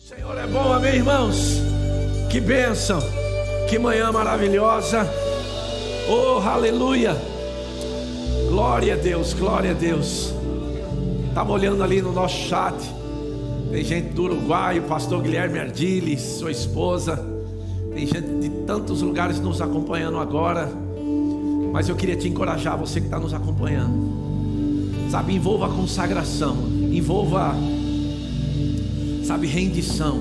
Senhor é bom, amém, irmãos? Que bênção, que manhã maravilhosa. Oh, aleluia. Glória a Deus, glória a Deus. Estava olhando ali no nosso chat. Tem gente do Uruguai, o pastor Guilherme Ardiles, sua esposa. Tem gente de tantos lugares nos acompanhando agora. Mas eu queria te encorajar, você que está nos acompanhando. Sabe, envolva a consagração, envolva, sabe, rendição.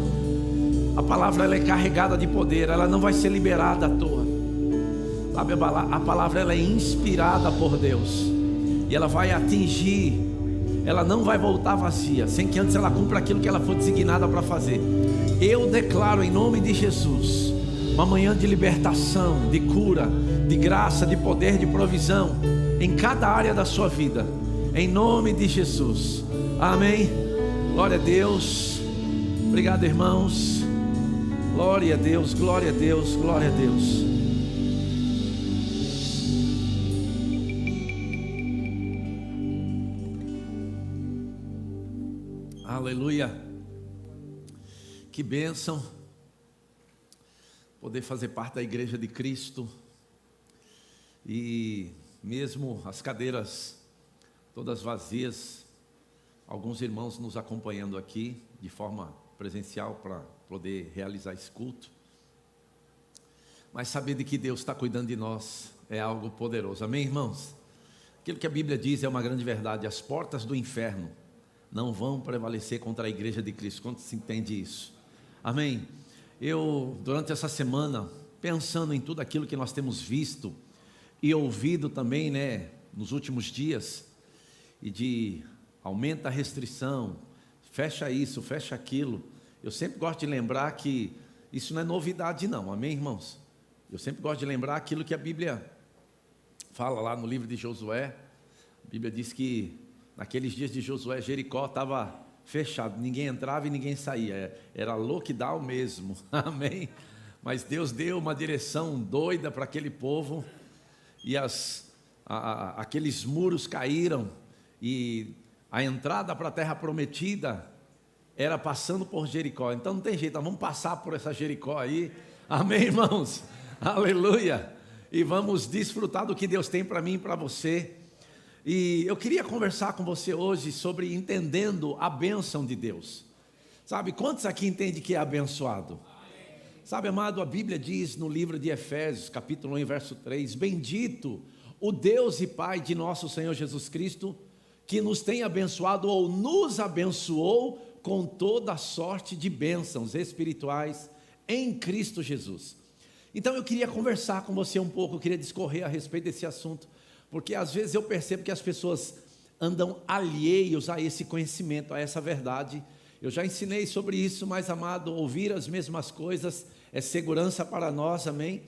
A palavra ela é carregada de poder, ela não vai ser liberada à toa. Sabe, a palavra ela é inspirada por Deus. E ela vai atingir, ela não vai voltar vazia, sem que antes ela cumpra aquilo que ela foi designada para fazer. Eu declaro em nome de Jesus, uma manhã de libertação, de cura, de graça, de poder, de provisão, em cada área da sua vida, em nome de Jesus, amém. Glória a Deus, obrigado, irmãos. Glória a Deus, glória a Deus, glória a Deus. Aleluia. Que bênção poder fazer parte da igreja de Cristo. E mesmo as cadeiras todas vazias, alguns irmãos nos acompanhando aqui de forma presencial para poder realizar esse culto. Mas saber de que Deus está cuidando de nós é algo poderoso, amém, irmãos? Aquilo que a Bíblia diz é uma grande verdade: as portas do inferno não vão prevalecer contra a igreja de Cristo. Quando se entende isso? Amém? Eu, durante essa semana, pensando em tudo aquilo que nós temos visto e ouvido também, né, nos últimos dias, e de aumenta a restrição, fecha isso, fecha aquilo. Eu sempre gosto de lembrar que isso não é novidade não, amém, irmãos? Eu sempre gosto de lembrar aquilo que a Bíblia fala lá no livro de Josué. A Bíblia diz que naqueles dias de Josué, Jericó estava fechado, ninguém entrava e ninguém saía, era lockdown mesmo, amém? Mas Deus deu uma direção doida para aquele povo, e aqueles muros caíram, e a entrada para a terra prometida era passando por Jericó. Então não tem jeito, nós vamos passar por essa Jericó aí, amém, irmãos? Aleluia! E vamos desfrutar do que Deus tem para mim e para você. E eu queria conversar com você hoje sobre entendendo a bênção de Deus. Sabe, quantos aqui entendem que é abençoado? Sabe, amado, a Bíblia diz no livro de Efésios, capítulo 1, verso 3: bendito o Deus e Pai de nosso Senhor Jesus Cristo, que nos tem abençoado ou nos abençoou com toda sorte de bênçãos espirituais em Cristo Jesus. Então eu queria conversar com você um pouco, eu queria discorrer a respeito desse assunto, porque às vezes eu percebo que as pessoas andam alheios a esse conhecimento, a essa verdade. Eu já ensinei sobre isso, mas amado, ouvir as mesmas coisas é segurança para nós, amém?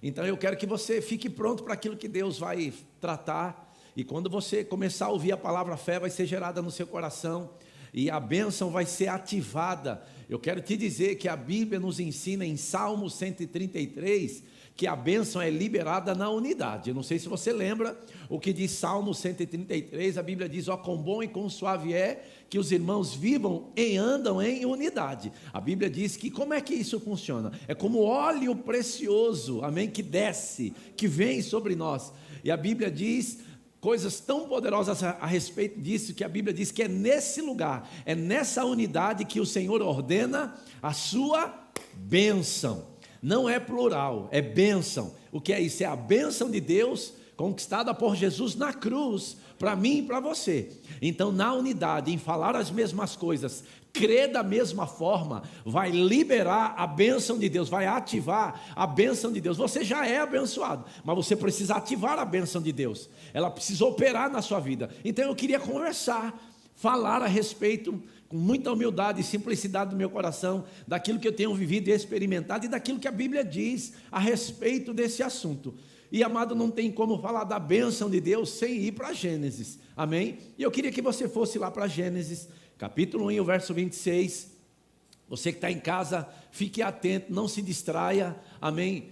Então eu quero que você fique pronto para aquilo que Deus vai tratar, e quando você começar a ouvir a palavra fé, vai ser gerada no seu coração, e a bênção vai ser ativada. Eu quero te dizer que a Bíblia nos ensina em Salmo 133, que a bênção é liberada na unidade. Eu não sei se você lembra o que diz Salmo 133, a Bíblia diz: ó, quão bom e quão suave é que os irmãos vivam e andam em unidade. A Bíblia diz que como é que isso funciona? É como óleo precioso, amém, que desce, que vem sobre nós. E a Bíblia diz coisas tão poderosas a respeito disso, que a Bíblia diz que é nesse lugar, é nessa unidade que o Senhor ordena a sua bênção. Não é plural, é bênção. O que é isso? É a bênção de Deus conquistada por Jesus na cruz, para mim e para você. Então, na unidade, em falar as mesmas coisas, crer da mesma forma, vai liberar a bênção de Deus, vai ativar a bênção de Deus. Você já é abençoado, mas você precisa ativar a bênção de Deus. Ela precisa operar na sua vida. Então eu queria conversar, falar a respeito, com muita humildade e simplicidade do meu coração, daquilo que eu tenho vivido e experimentado, e daquilo que a Bíblia diz a respeito desse assunto. E amado, não tem como falar da bênção de Deus sem ir para Gênesis, amém? E eu queria que você fosse lá para Gênesis, capítulo 1, verso 26, você que está em casa, fique atento, não se distraia, amém?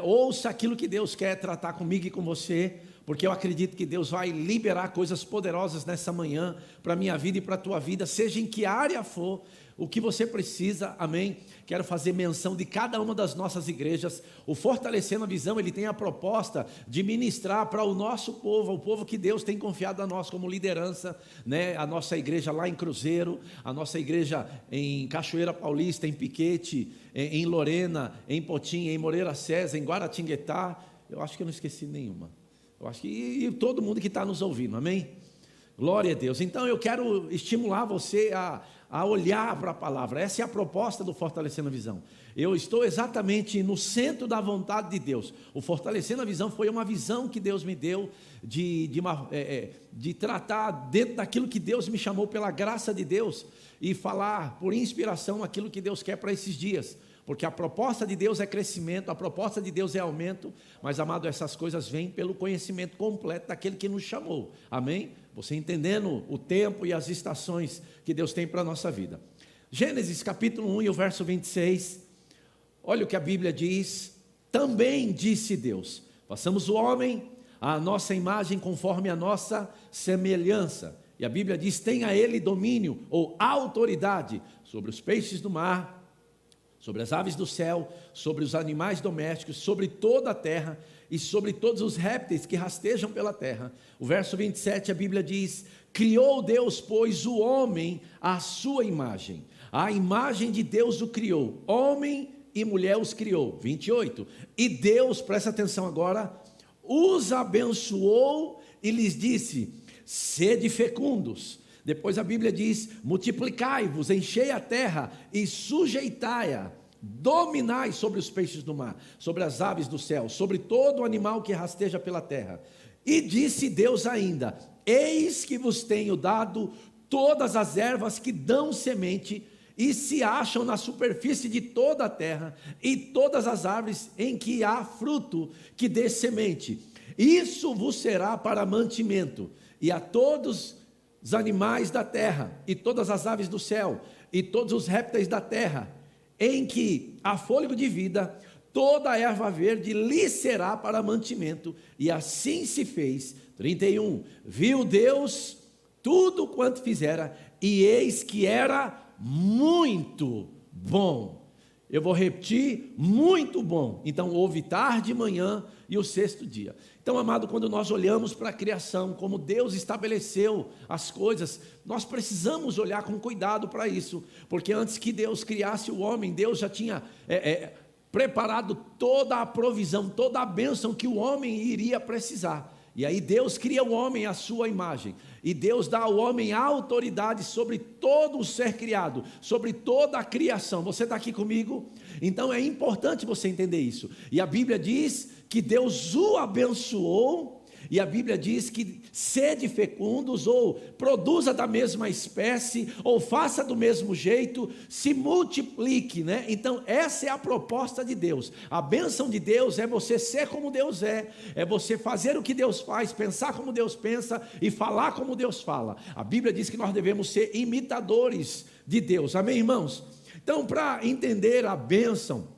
Ouça aquilo que Deus quer tratar comigo e com você, porque eu acredito que Deus vai liberar coisas poderosas nessa manhã, para a minha vida e para a tua vida, seja em que área for. o que você precisa, amém? Quero fazer menção de cada uma das nossas igrejas. O Fortalecendo a Visão, ele tem a proposta de ministrar para o nosso povo, o povo que Deus tem confiado a nós como liderança, né? A nossa igreja lá em Cruzeiro, a nossa igreja em Cachoeira Paulista, em Piquete, em Lorena, em Potim, em Moreira César, em Guaratinguetá. Eu acho que eu não esqueci nenhuma. Eu acho que e todo mundo que está nos ouvindo, amém? Glória a Deus. Então eu quero estimular você a olhar para a palavra. Essa é a proposta do Fortalecendo a Visão. Eu estou exatamente no centro da vontade de Deus. O Fortalecendo a Visão foi uma visão que Deus me deu de tratar dentro daquilo que Deus me chamou pela graça de Deus e falar por inspiração aquilo que Deus quer para esses dias. Porque a proposta de Deus é crescimento, a proposta de Deus é aumento, mas, amado, essas coisas vêm pelo conhecimento completo daquele que nos chamou, amém? Você entendendo o tempo e as estações que Deus tem para a nossa vida. Gênesis capítulo 1 e o verso 26, olha o que a Bíblia diz: também disse Deus, façamos o homem à nossa imagem conforme a nossa semelhança. E a Bíblia diz: tenha ele domínio ou autoridade sobre os peixes do mar, sobre as aves do céu, sobre os animais domésticos, sobre toda a terra e sobre todos os répteis que rastejam pela terra. O verso 27, a Bíblia diz: criou Deus, pois, o homem à sua imagem. A imagem de Deus o criou, homem e mulher os criou. 28, e Deus, presta atenção agora, os abençoou e lhes disse: sede fecundos. Depois a Bíblia diz: multiplicai-vos, enchei a terra e sujeitai-a, dominai sobre os peixes do mar, sobre as aves do céu, sobre todo animal que rasteja pela terra. E disse Deus ainda: eis que vos tenho dado todas as ervas que dão semente e se acham na superfície de toda a terra, e todas as árvores em que há fruto que dê semente. Isso vos será para mantimento, e a todos os animais da terra, e todas as aves do céu, e todos os répteis da terra, em que há fôlego de vida, toda a erva verde lhe será para mantimento. E assim se fez. 31, viu Deus tudo quanto fizera, e eis que era muito bom. Eu vou repetir: muito bom. Então houve tarde e manhã e o sexto dia. Então, amado, quando nós olhamos para a criação, como Deus estabeleceu as coisas, nós precisamos olhar com cuidado para isso, porque antes que Deus criasse o homem, Deus já tinha preparado toda a provisão, toda a bênção que o homem iria precisar. E aí Deus cria o homem à sua imagem, e Deus dá ao homem autoridade sobre todo o ser criado, sobre toda a criação. Você está aqui comigo? Então é importante você entender isso. E a Bíblia diz que Deus o abençoou, e a Bíblia diz que sede fecundos, ou produza da mesma espécie, ou faça do mesmo jeito, se multiplique, né? Então essa é a proposta de Deus. A bênção de Deus é você ser como Deus é você fazer o que Deus faz, pensar como Deus pensa e falar como Deus fala. A Bíblia diz que nós devemos ser imitadores de Deus, amém, irmãos? Então, para entender a bênção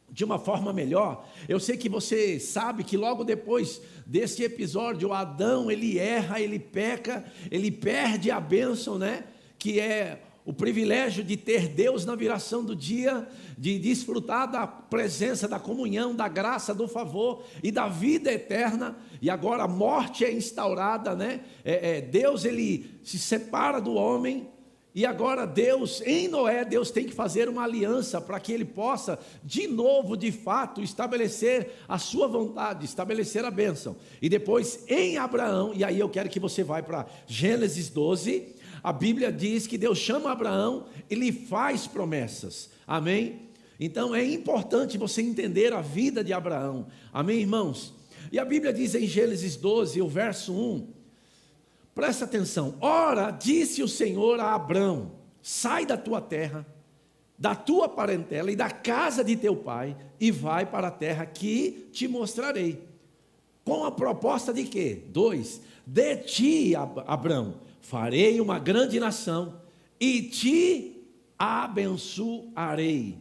de uma forma melhor, eu sei que você sabe que logo depois desse episódio, o Adão, ele erra, ele peca, ele perde a bênção, né? Que é o privilégio de ter Deus na viração do dia, de desfrutar da presença, da comunhão, da graça, do favor e da vida eterna. E agora a morte é instaurada, né? Deus, ele se separa do homem. E agora Deus, em Noé, Deus tem que fazer uma aliança para que ele possa, de novo, de fato, estabelecer a sua vontade, estabelecer a bênção. E depois em Abraão, e aí eu quero que você vá para Gênesis 12, a Bíblia diz que Deus chama Abraão e lhe faz promessas, amém? Então é importante você entender a vida de Abraão, amém, irmãos? E a Bíblia diz em Gênesis 12, o verso 1, presta atenção: ora, disse o Senhor a Abrão: sai da tua terra, da tua parentela e da casa de teu pai, e vai para a terra que te mostrarei. Com a proposta de quê? 2, de ti, Abrão, farei uma grande nação, e te abençoarei.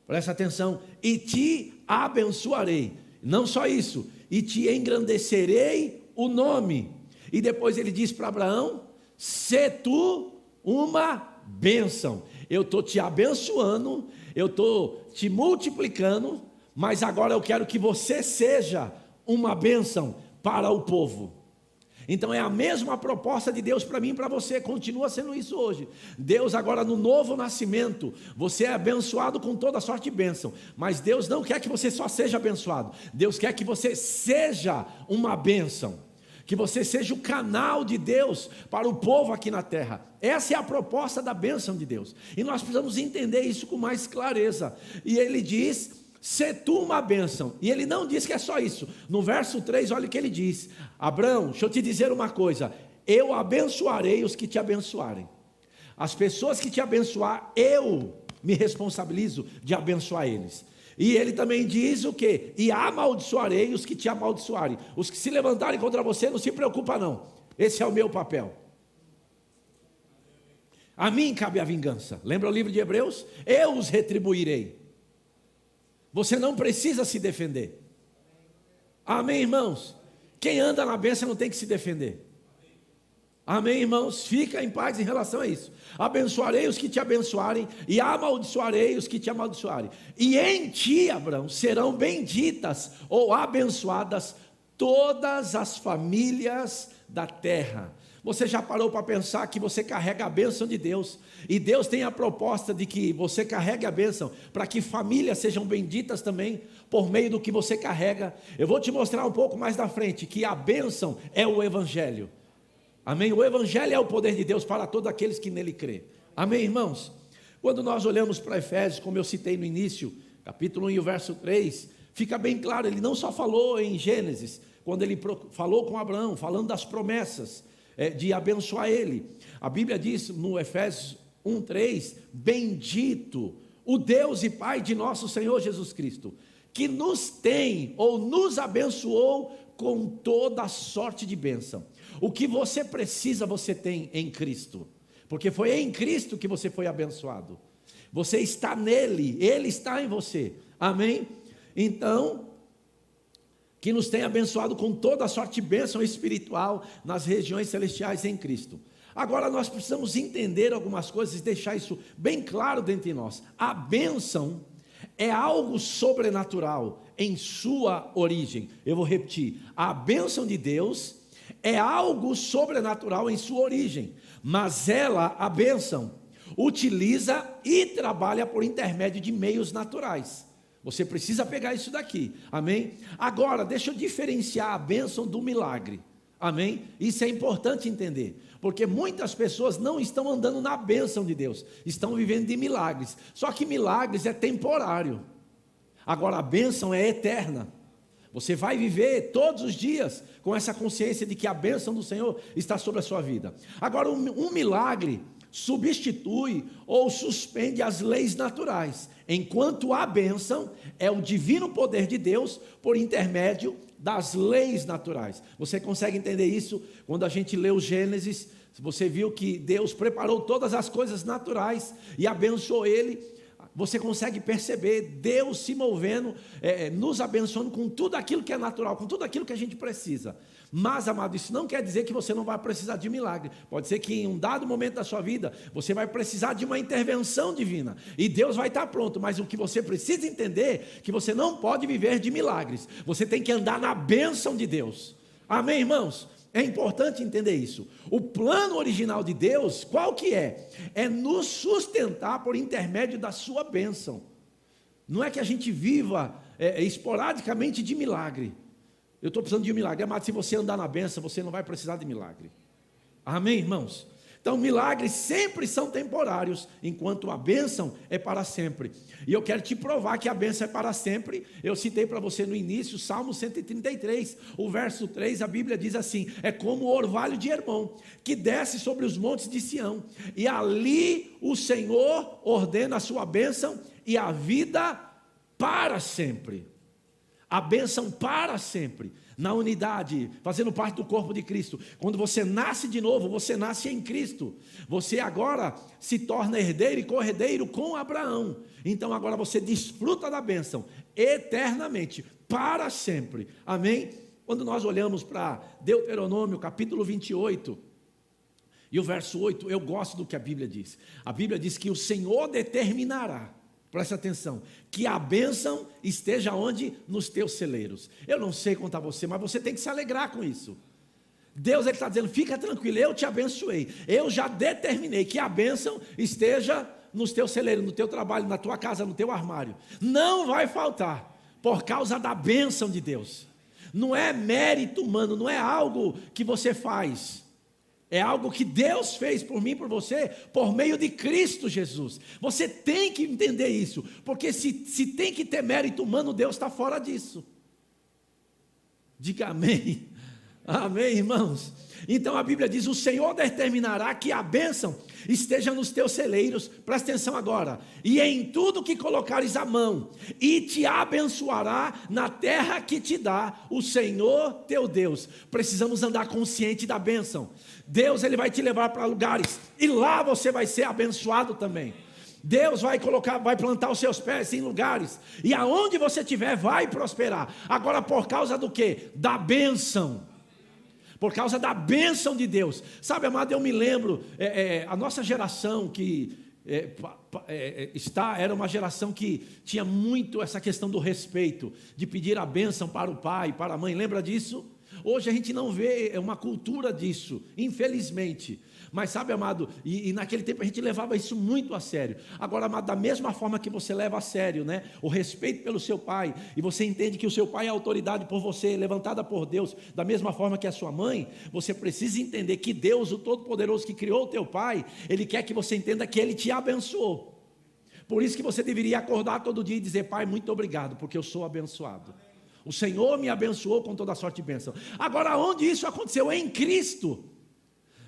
Presta atenção: e te abençoarei. Não só isso, e te engrandecerei o nome. E depois ele diz para Abraão: sê tu uma bênção. eu estou te abençoando, eu estou te multiplicando, mas agora eu quero que você seja uma bênção para o povo. Então é a mesma proposta de Deus para mim e para você, continua sendo isso hoje. Deus agora no novo nascimento, você é abençoado com toda sorte de bênção, mas Deus não quer que você só seja abençoado, Deus quer que você seja uma bênção, que você seja o canal de Deus para o povo aqui na terra. Essa é a proposta da bênção de Deus, e nós precisamos entender isso com mais clareza. E ele diz: "Se tu uma bênção", e ele não diz que é só isso. No verso 3, olha o que ele diz: "Abraão, deixa eu te dizer uma coisa, eu abençoarei os que te abençoarem. As pessoas que te abençoar, eu me responsabilizo de abençoar eles." E ele também diz o quê? "E amaldiçoarei os que te amaldiçoarem." Os que se levantarem contra você, não se preocupa não, esse é o meu papel. A mim cabe a vingança. Lembra o livro de Hebreus? Eu os retribuirei. Você não precisa se defender. Amém, irmãos? Quem anda na bênção não tem que se defender. Amém, irmãos? Fica em paz em relação a isso. "Abençoarei os que te abençoarem, e amaldiçoarei os que te amaldiçoarem. E em ti, Abraão, serão benditas ou abençoadas todas as famílias da terra." Você já parou para pensar que você carrega a bênção de Deus? E Deus tem a proposta de que você carregue a bênção, para que famílias sejam benditas também, por meio do que você carrega. Eu vou te mostrar um pouco mais da frente, que a bênção é o Evangelho. Amém? O Evangelho é o poder de Deus para todos aqueles que nele crê. Amém, irmãos? Quando nós olhamos para Efésios, como eu citei no início, capítulo 1 e o verso 3, fica bem claro, ele não só falou em Gênesis, quando ele falou com Abraão, falando das promessas, de abençoar ele. A Bíblia diz no Efésios 1:3, "Bendito o Deus e Pai de nosso Senhor Jesus Cristo, que nos tem ou nos abençoou com toda sorte de bênção." O que você precisa, você tem em Cristo, porque foi em Cristo que você foi abençoado. Você está nele, ele está em você. Amém? Então, que nos tem abençoado com toda a sorte de bênção espiritual nas regiões celestiais em Cristo. Agora nós precisamos entender algumas coisas e deixar isso bem claro dentro de nós. A bênção é algo sobrenatural em sua origem. Eu vou repetir: a bênção de Deus é algo sobrenatural em sua origem, mas ela, a bênção, utiliza e trabalha por intermédio de meios naturais. Você precisa pegar isso daqui, amém? Agora, deixa eu diferenciar a bênção do milagre, amém? Isso é importante entender, porque muitas pessoas não estão andando na bênção de Deus, estão vivendo de milagres, só que milagres é temporário, agora a bênção é eterna. Você vai viver todos os dias com essa consciência de que a bênção do Senhor está sobre a sua vida. Agora, um milagre substitui ou suspende as leis naturais, enquanto a bênção é o divino poder de Deus por intermédio das leis naturais. Você consegue entender isso? Quando a gente lê o Gênesis, você viu que Deus preparou todas as coisas naturais e abençoou ele. Você consegue perceber Deus se movendo, nos abençoando com tudo aquilo que é natural, com tudo aquilo que a gente precisa. Mas, amado, isso não quer dizer que você não vai precisar de milagre. Pode ser que em um dado momento da sua vida, você vai precisar de uma intervenção divina, e Deus vai estar pronto, mas o que você precisa entender, é que você não pode viver de milagres, você tem que andar na bênção de Deus. Amém, irmãos? É importante entender isso. O plano original de Deus, qual que é? É nos sustentar por intermédio da sua bênção. Não é que a gente viva esporadicamente de milagre. Eu estou precisando de um milagre. Amado, se você andar na bênção, você não vai precisar de milagre. Amém, irmãos? Então, milagres sempre são temporários, enquanto a bênção é para sempre. E eu quero te provar que a bênção é para sempre. Eu citei para você no início, Salmo 133, o verso 3, a Bíblia diz assim: "É como o orvalho de Hermon, que desce sobre os montes de Sião, e ali o Senhor ordena a sua bênção e a vida para sempre." A bênção para sempre, na unidade, fazendo parte do corpo de Cristo. Quando você nasce de novo, você nasce em Cristo. Você agora se torna herdeiro e corredeiro com Abraão. Então agora você desfruta da bênção eternamente, para sempre. Amém? Quando nós olhamos para Deuteronômio capítulo 28, E o verso 8, eu gosto do que a Bíblia diz. A Bíblia diz que o Senhor determinará, presta atenção, que a bênção esteja onde? Nos teus celeiros. Eu não sei contar você, mas você tem que se alegrar com isso. Deus está dizendo, fica tranquilo, eu te abençoei. Eu já determinei que a bênção esteja nos teus celeiros, no teu trabalho, na tua casa, no teu armário. Não vai faltar, por causa da bênção de Deus. Não é mérito humano, não é algo que você faz. É algo que Deus fez por mim e por você, por meio de Cristo Jesus. Você tem que entender isso, porque se tem que ter mérito humano, Deus está fora disso. Diga amém. Amém, irmãos? Então a Bíblia diz, o Senhor determinará que a bênção esteja nos teus celeiros, presta atenção agora, e em tudo que colocares a mão, e te abençoará na terra que te dá o Senhor teu Deus. Precisamos andar consciente da bênção. Deus, Ele vai te levar para lugares, e lá você vai ser abençoado também. Deus vai plantar os seus pés em lugares, e aonde você estiver vai prosperar. Agora por causa do quê? Da bênção. Por causa da bênção de Deus. Sabe, amado, eu me lembro, a nossa geração que era uma geração que tinha muito essa questão do respeito, de pedir a bênção para o pai, para a mãe, lembra disso? Hoje a gente não vê uma cultura disso, infelizmente. Mas sabe, amado, e naquele tempo a gente levava isso muito a sério. Agora, amado, da mesma forma que você leva a sério, né, o respeito pelo seu pai, e você entende que o seu pai é autoridade por você, levantada por Deus, da mesma forma que a sua mãe, você precisa entender que Deus, o Todo-Poderoso que criou o teu pai, Ele quer que você entenda que Ele te abençoou. Por isso que você deveria acordar todo dia e dizer, pai, muito obrigado, porque eu sou abençoado. O Senhor me abençoou com toda a sorte de bênção. Agora, onde isso aconteceu? Em Cristo.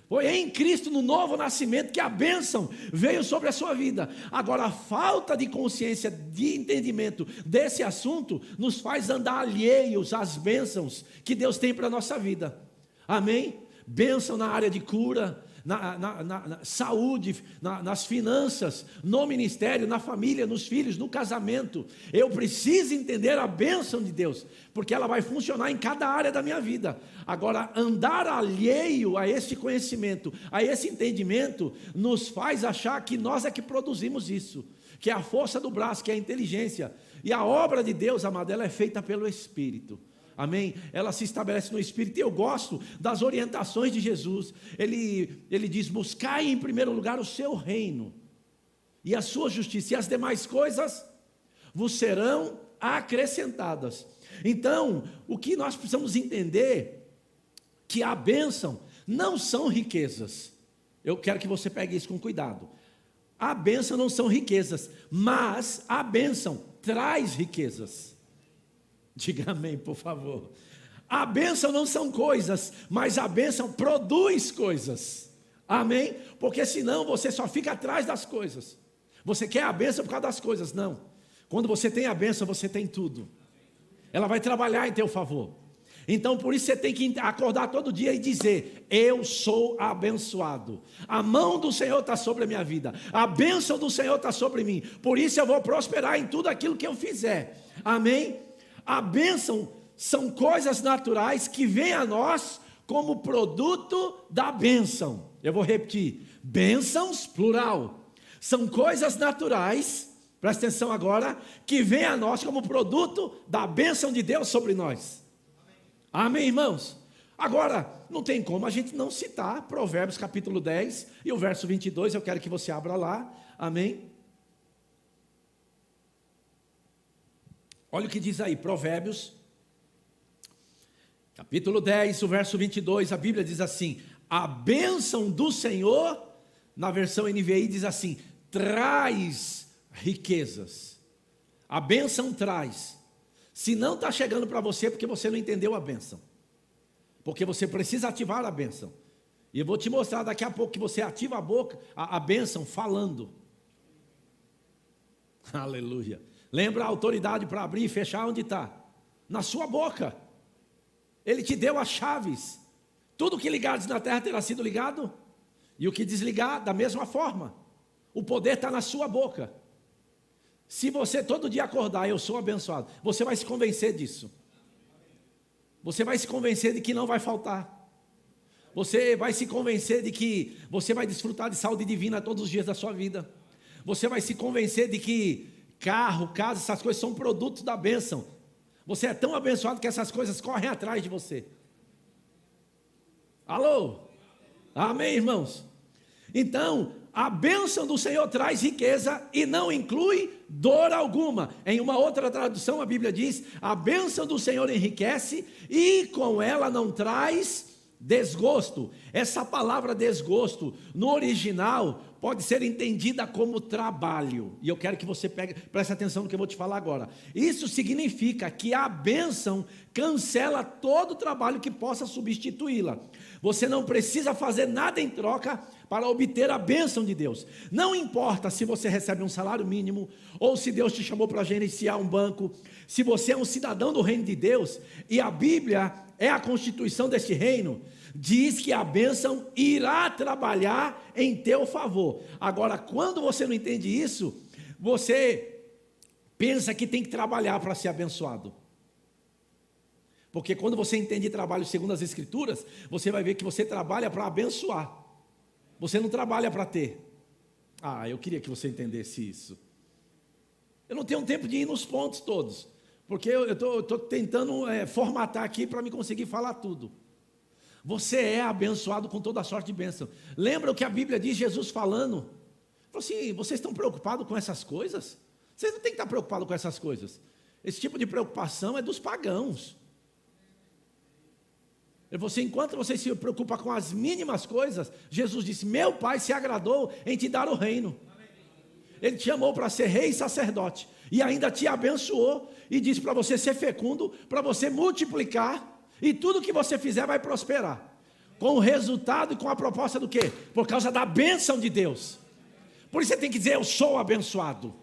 Foi em Cristo, no novo nascimento, que a bênção veio sobre a sua vida. Agora, a falta de consciência, de entendimento desse assunto, nos faz andar alheios às bênçãos que Deus tem para a nossa vida. Amém? Bênção na área de cura, na saúde, nas finanças, no ministério, na família, nos filhos, no casamento. Eu preciso entender a bênção de Deus, porque ela vai funcionar em cada área da minha vida. Agora, andar alheio a esse conhecimento, a esse entendimento, nos faz achar que nós é que produzimos isso, que é a força do braço, que é a inteligência. E a obra de Deus, amado, ela é feita pelo Espírito. Amém? Ela se estabelece no Espírito. E eu gosto das orientações de Jesus. Ele diz, buscai em primeiro lugar o seu reino e a sua justiça, e as demais coisas vos serão acrescentadas. Então, o que nós precisamos entender, que a bênção não são riquezas. Eu quero que você pegue isso com cuidado. A bênção não são riquezas, mas a bênção traz riquezas. Diga amém, por favor. A bênção não são coisas, mas a bênção produz coisas. Amém? Porque senão você só fica atrás das coisas. Você quer a bênção por causa das coisas, não. Quando você tem a bênção, você tem tudo. Ela vai trabalhar em teu favor. Então por isso você tem que acordar todo dia e dizer, eu sou abençoado. A mão do Senhor está sobre a minha vida. A bênção do Senhor está sobre mim. Por isso eu vou prosperar em tudo aquilo que eu fizer. Amém? A bênção são coisas naturais que vêm a nós como produto da bênção. Eu vou repetir, bênçãos, plural. São coisas naturais, presta atenção agora, que vêm a nós como produto da bênção de Deus sobre nós. Amém, irmãos? Agora, não tem como a gente não citar Provérbios capítulo 10 e o verso 22, eu quero que você abra lá. Amém? Olha o que diz aí, Provérbios, capítulo 10, o verso 22, a Bíblia diz assim, a bênção do Senhor, na versão NVI diz assim, traz riquezas. A bênção traz. Se não está chegando para você, porque você não entendeu a bênção. Porque você precisa ativar a bênção. E eu vou te mostrar daqui a pouco que você ativa a boca, a bênção falando. Aleluia. Lembra a autoridade para abrir e fechar onde está? Na sua boca. Ele te deu as chaves. Tudo que ligares na terra terá sido ligado. E o que desligar, da mesma forma. O poder está na sua boca. Se você todo dia acordar, eu sou abençoado, você vai se convencer disso. Você vai se convencer de que não vai faltar. Você vai se convencer de que você vai desfrutar de saúde divina todos os dias da sua vida. Você vai se convencer de que carro, casa, essas coisas são produtos da bênção. Você é tão abençoado que essas coisas correm atrás de você. Alô? Amém, irmãos? Então, a bênção do Senhor traz riqueza e não inclui dor alguma. Em uma outra tradução, a Bíblia diz: a bênção do Senhor enriquece e com ela não traz desgosto. Essa palavra desgosto, no original, pode ser entendida como trabalho. E eu quero que você preste atenção no que eu vou te falar agora. Isso significa que a bênção cancela todo o trabalho que possa substituí-la. Você não precisa fazer nada em troca para obter a bênção de Deus. Não importa se você recebe um salário mínimo, ou se Deus te chamou para gerenciar um banco, se você é um cidadão do reino de Deus, e a Bíblia é a constituição deste reino, diz que a bênção irá trabalhar em teu favor. Agora, quando você não entende isso, você pensa que tem que trabalhar para ser abençoado. Porque quando você entende trabalho segundo as Escrituras, você vai ver que você trabalha para abençoar. Você não trabalha para ter. Eu queria que você entendesse isso. Eu não tenho tempo de ir nos pontos todos, porque eu estou tentando formatar aqui para me conseguir falar tudo. Você é abençoado com toda a sorte de bênção. Lembra o que a Bíblia diz, Jesus falando? Falou assim: vocês estão preocupados com essas coisas? Vocês não têm que estar preocupados com essas coisas. Esse tipo de preocupação é dos pagãos. Enquanto você se preocupa com as mínimas coisas, Jesus disse: meu Pai se agradou em te dar o reino. Ele te chamou para ser rei e sacerdote, e ainda te abençoou, e disse para você ser fecundo, para você multiplicar, e tudo que você fizer vai prosperar, com o resultado e com a proposta do quê? Por causa da bênção de Deus. Por isso você tem que dizer: eu sou abençoado.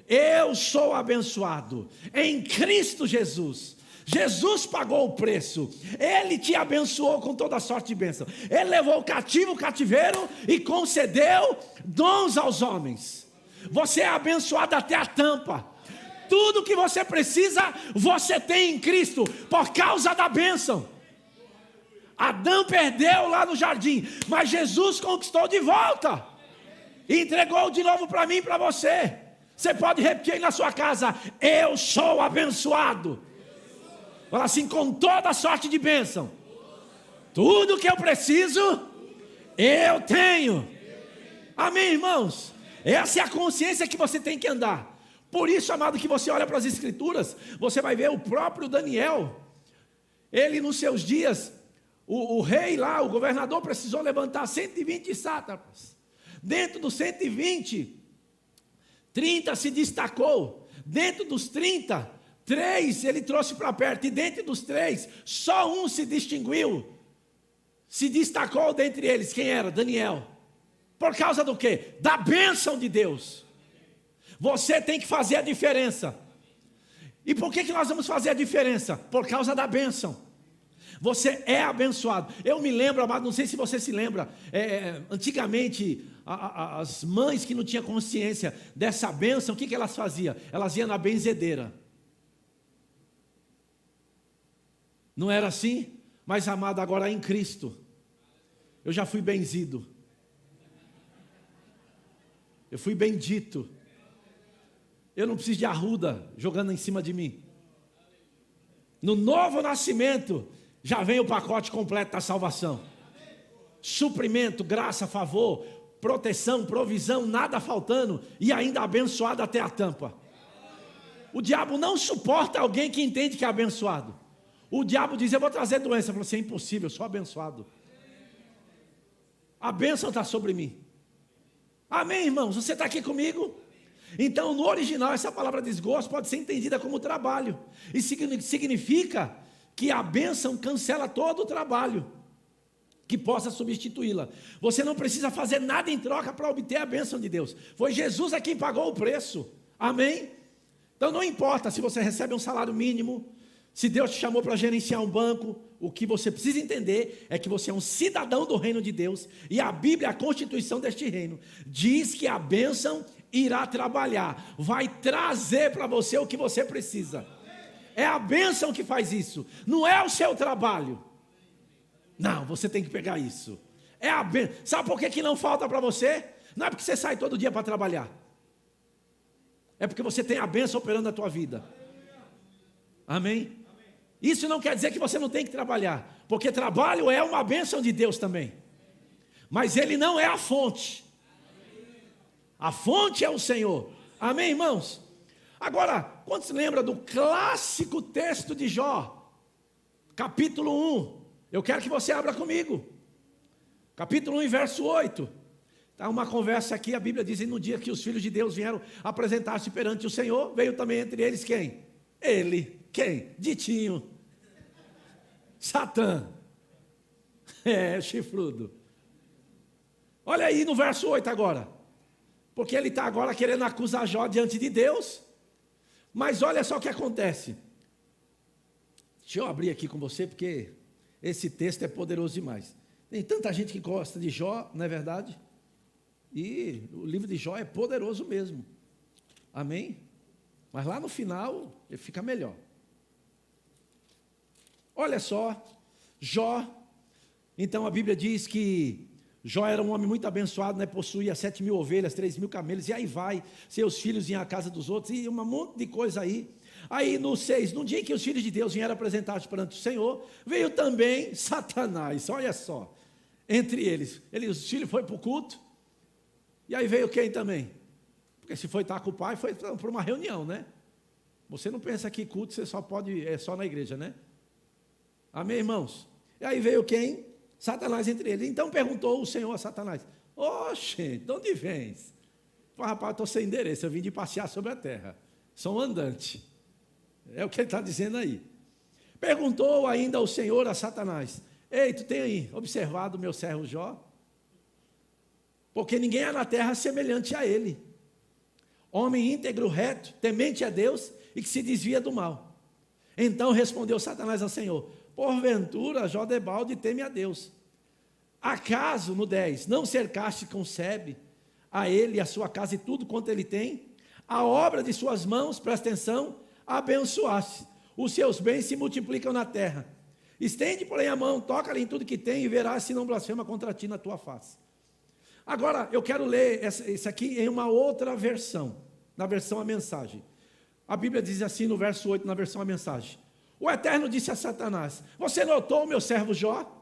Eu sou abençoado em Cristo Jesus. Jesus pagou o preço, Ele te abençoou com toda sorte de bênção. Ele levou o cativo o cativeiro e concedeu dons aos homens. Você é abençoado até a tampa. Tudo que você precisa, você tem em Cristo, por causa da bênção. Adão perdeu lá no jardim, mas Jesus conquistou de volta, e entregou de novo para mim e para você. Você pode repetir aí na sua casa: eu sou abençoado. Fala assim: com toda sorte de bênção, tudo que eu preciso, eu tenho. Amém, irmãos? Essa é a consciência que você tem que andar. Por isso, amado, que você olha para as Escrituras, você vai ver o próprio Daniel. Ele, nos seus dias, o rei lá, o governador, precisou levantar 120 sátrapas. Dentro dos 120, 30 se destacou. Dentro dos 30, 3 ele trouxe para perto. E dentro dos 3, só um se distinguiu. Se destacou dentre eles. Quem era? Daniel. Por causa do quê? Da bênção de Deus. Você tem que fazer a diferença. E por que nós vamos fazer a diferença? Por causa da bênção. Você é abençoado. Eu me lembro, amado, não sei se você se lembra, antigamente, as mães que não tinham consciência dessa bênção, o que elas faziam? Elas iam na benzedeira. Não era assim? Mas, amado, agora em Cristo, eu já fui benzido. Eu fui bendito. Eu não preciso de arruda jogando em cima de mim. No novo nascimento, já vem o pacote completo da salvação. Suprimento, graça, favor, proteção, provisão, nada faltando, e ainda abençoado até a tampa. O diabo não suporta alguém que entende que é abençoado. O diabo diz: eu vou trazer doença. Eu falo assim: é impossível, eu sou abençoado. A bênção está sobre mim. Amém, irmãos? Você está aqui comigo? Então, no original, essa palavra desgosto pode ser entendida como trabalho. E significa que a bênção cancela todo o trabalho que possa substituí-la. Você não precisa fazer nada em troca para obter a bênção de Deus. Foi Jesus a quem pagou o preço. Amém? Então, não importa se você recebe um salário mínimo, se Deus te chamou para gerenciar um banco, o que você precisa entender é que você é um cidadão do reino de Deus, e a Bíblia, a constituição deste reino, diz que a bênção irá trabalhar, vai trazer para você o que você precisa. É a bênção que faz isso, não é o seu trabalho. Não, você tem que pegar isso. É a bênção. Sabe por que não falta para você? Não é porque você sai todo dia para trabalhar. É porque você tem a bênção operando na tua vida. Amém? Isso não quer dizer que você não tem que trabalhar, porque trabalho é uma bênção de Deus também. Mas ele não é a fonte. A fonte é o Senhor. Amém, irmãos? Agora, quantos lembram do clássico texto de Jó? Capítulo 1. Eu quero que você abra comigo. Capítulo 1, verso 8. Está uma conversa aqui, a Bíblia diz, e no dia que os filhos de Deus vieram apresentar-se perante o Senhor, veio também entre eles quem? Ele. Quem? Ditinho. Satã. Chifrudo. Olha aí no verso 8 agora. Porque ele está agora querendo acusar Jó diante de Deus. Mas olha só o que acontece. Deixa eu abrir aqui com você, porque esse texto é poderoso demais. Tem tanta gente que gosta de Jó, não é verdade? E o livro de Jó é poderoso mesmo. Amém? Mas lá no final, ele fica melhor. Olha só, Jó. Então a Bíblia diz que Jó era um homem muito abençoado, né? Possuía 7.000 ovelhas, 3.000 camelos, e aí vai, seus filhos iam à casa dos outros, e um monte de coisa aí. Aí no 6, no dia que os filhos de Deus vieram apresentar-se perante o Senhor, veio também Satanás, olha só, entre eles. Os filhos foram para o culto, e aí veio quem também? Porque se foi estar com o pai, foi para uma reunião, né? Você não pensa que culto você só pode, é só na igreja, né? Amém, irmãos? E aí veio quem? Satanás entre eles. Então perguntou o Senhor a Satanás: oxe, de onde vens? Falei, rapaz, eu estou sem endereço, eu vim de passear sobre a terra, sou um andante. É o que ele está dizendo aí. Perguntou ainda o Senhor a Satanás: ei, tu tem observado o meu servo Jó? Porque ninguém há na terra semelhante a ele, homem íntegro, reto, temente a Deus e que se desvia do mal. Então respondeu Satanás ao Senhor: porventura Jó debalde teme a Deus. Acaso, no 10, não cercaste com Sebe a ele e a sua casa e tudo quanto ele tem? A obra de suas mãos, presta atenção, abençoaste. Os seus bens se multiplicam na terra. Estende, porém, a mão, toca-lhe em tudo que tem e verás se não blasfema contra ti na tua face. Agora, eu quero ler isso aqui em uma outra versão, na versão A Mensagem. A Bíblia diz assim no verso 8, na versão A Mensagem: o Eterno disse a Satanás: você notou o meu servo Jó?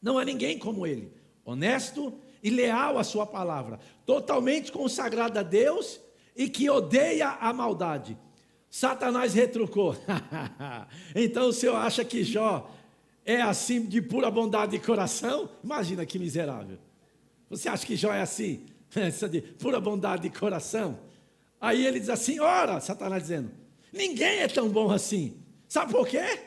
Não há ninguém como ele, honesto e leal à sua palavra, totalmente consagrado a Deus e que odeia a maldade. Satanás retrucou: então o senhor acha que Jó é assim de pura bondade de coração? Imagina que miserável. Você acha que Jó é assim, de pura bondade de coração? Aí ele diz assim: ora, Satanás dizendo, ninguém é tão bom assim. Sabe por quê?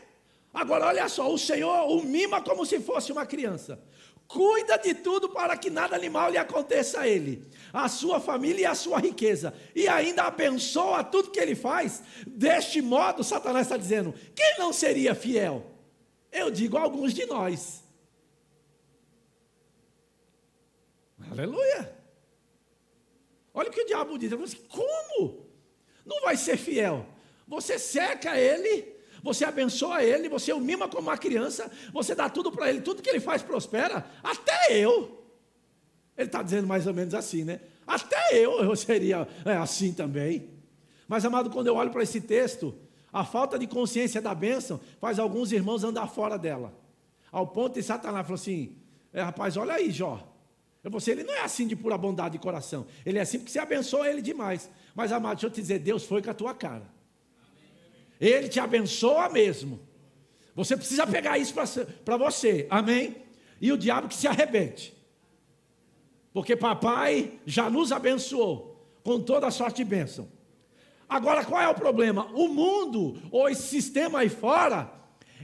Agora olha só, o Senhor o mima como se fosse uma criança. Cuida de tudo para que nada de mal lhe aconteça a ele, a sua família e a sua riqueza. E ainda abençoa tudo que ele faz. Deste modo, Satanás está dizendo, quem não seria fiel? Eu digo, alguns de nós. Aleluia. Olha o que o diabo diz. Ele fala assim, como? Não vai ser fiel. Você cerca ele, você abençoa ele, você o mima como uma criança, você dá tudo para ele, tudo que ele faz prospera, até eu. Ele está dizendo mais ou menos assim, né? Até eu seria assim também. Mas, amado, quando eu olho para esse texto, a falta de consciência da bênção faz alguns irmãos andar fora dela. Ao ponto de Satanás falar assim, rapaz, olha aí, Jó. Ele não é assim de pura bondade de coração. Ele é assim porque você abençoa ele demais. Mas, amado, deixa eu te dizer, Deus foi com a tua cara. Ele te abençoa mesmo. Você precisa pegar isso para você, amém? E o diabo que se arrebente. Porque papai já nos abençoou com toda a sorte de bênção. Agora qual é o problema? O mundo, ou esse sistema aí fora,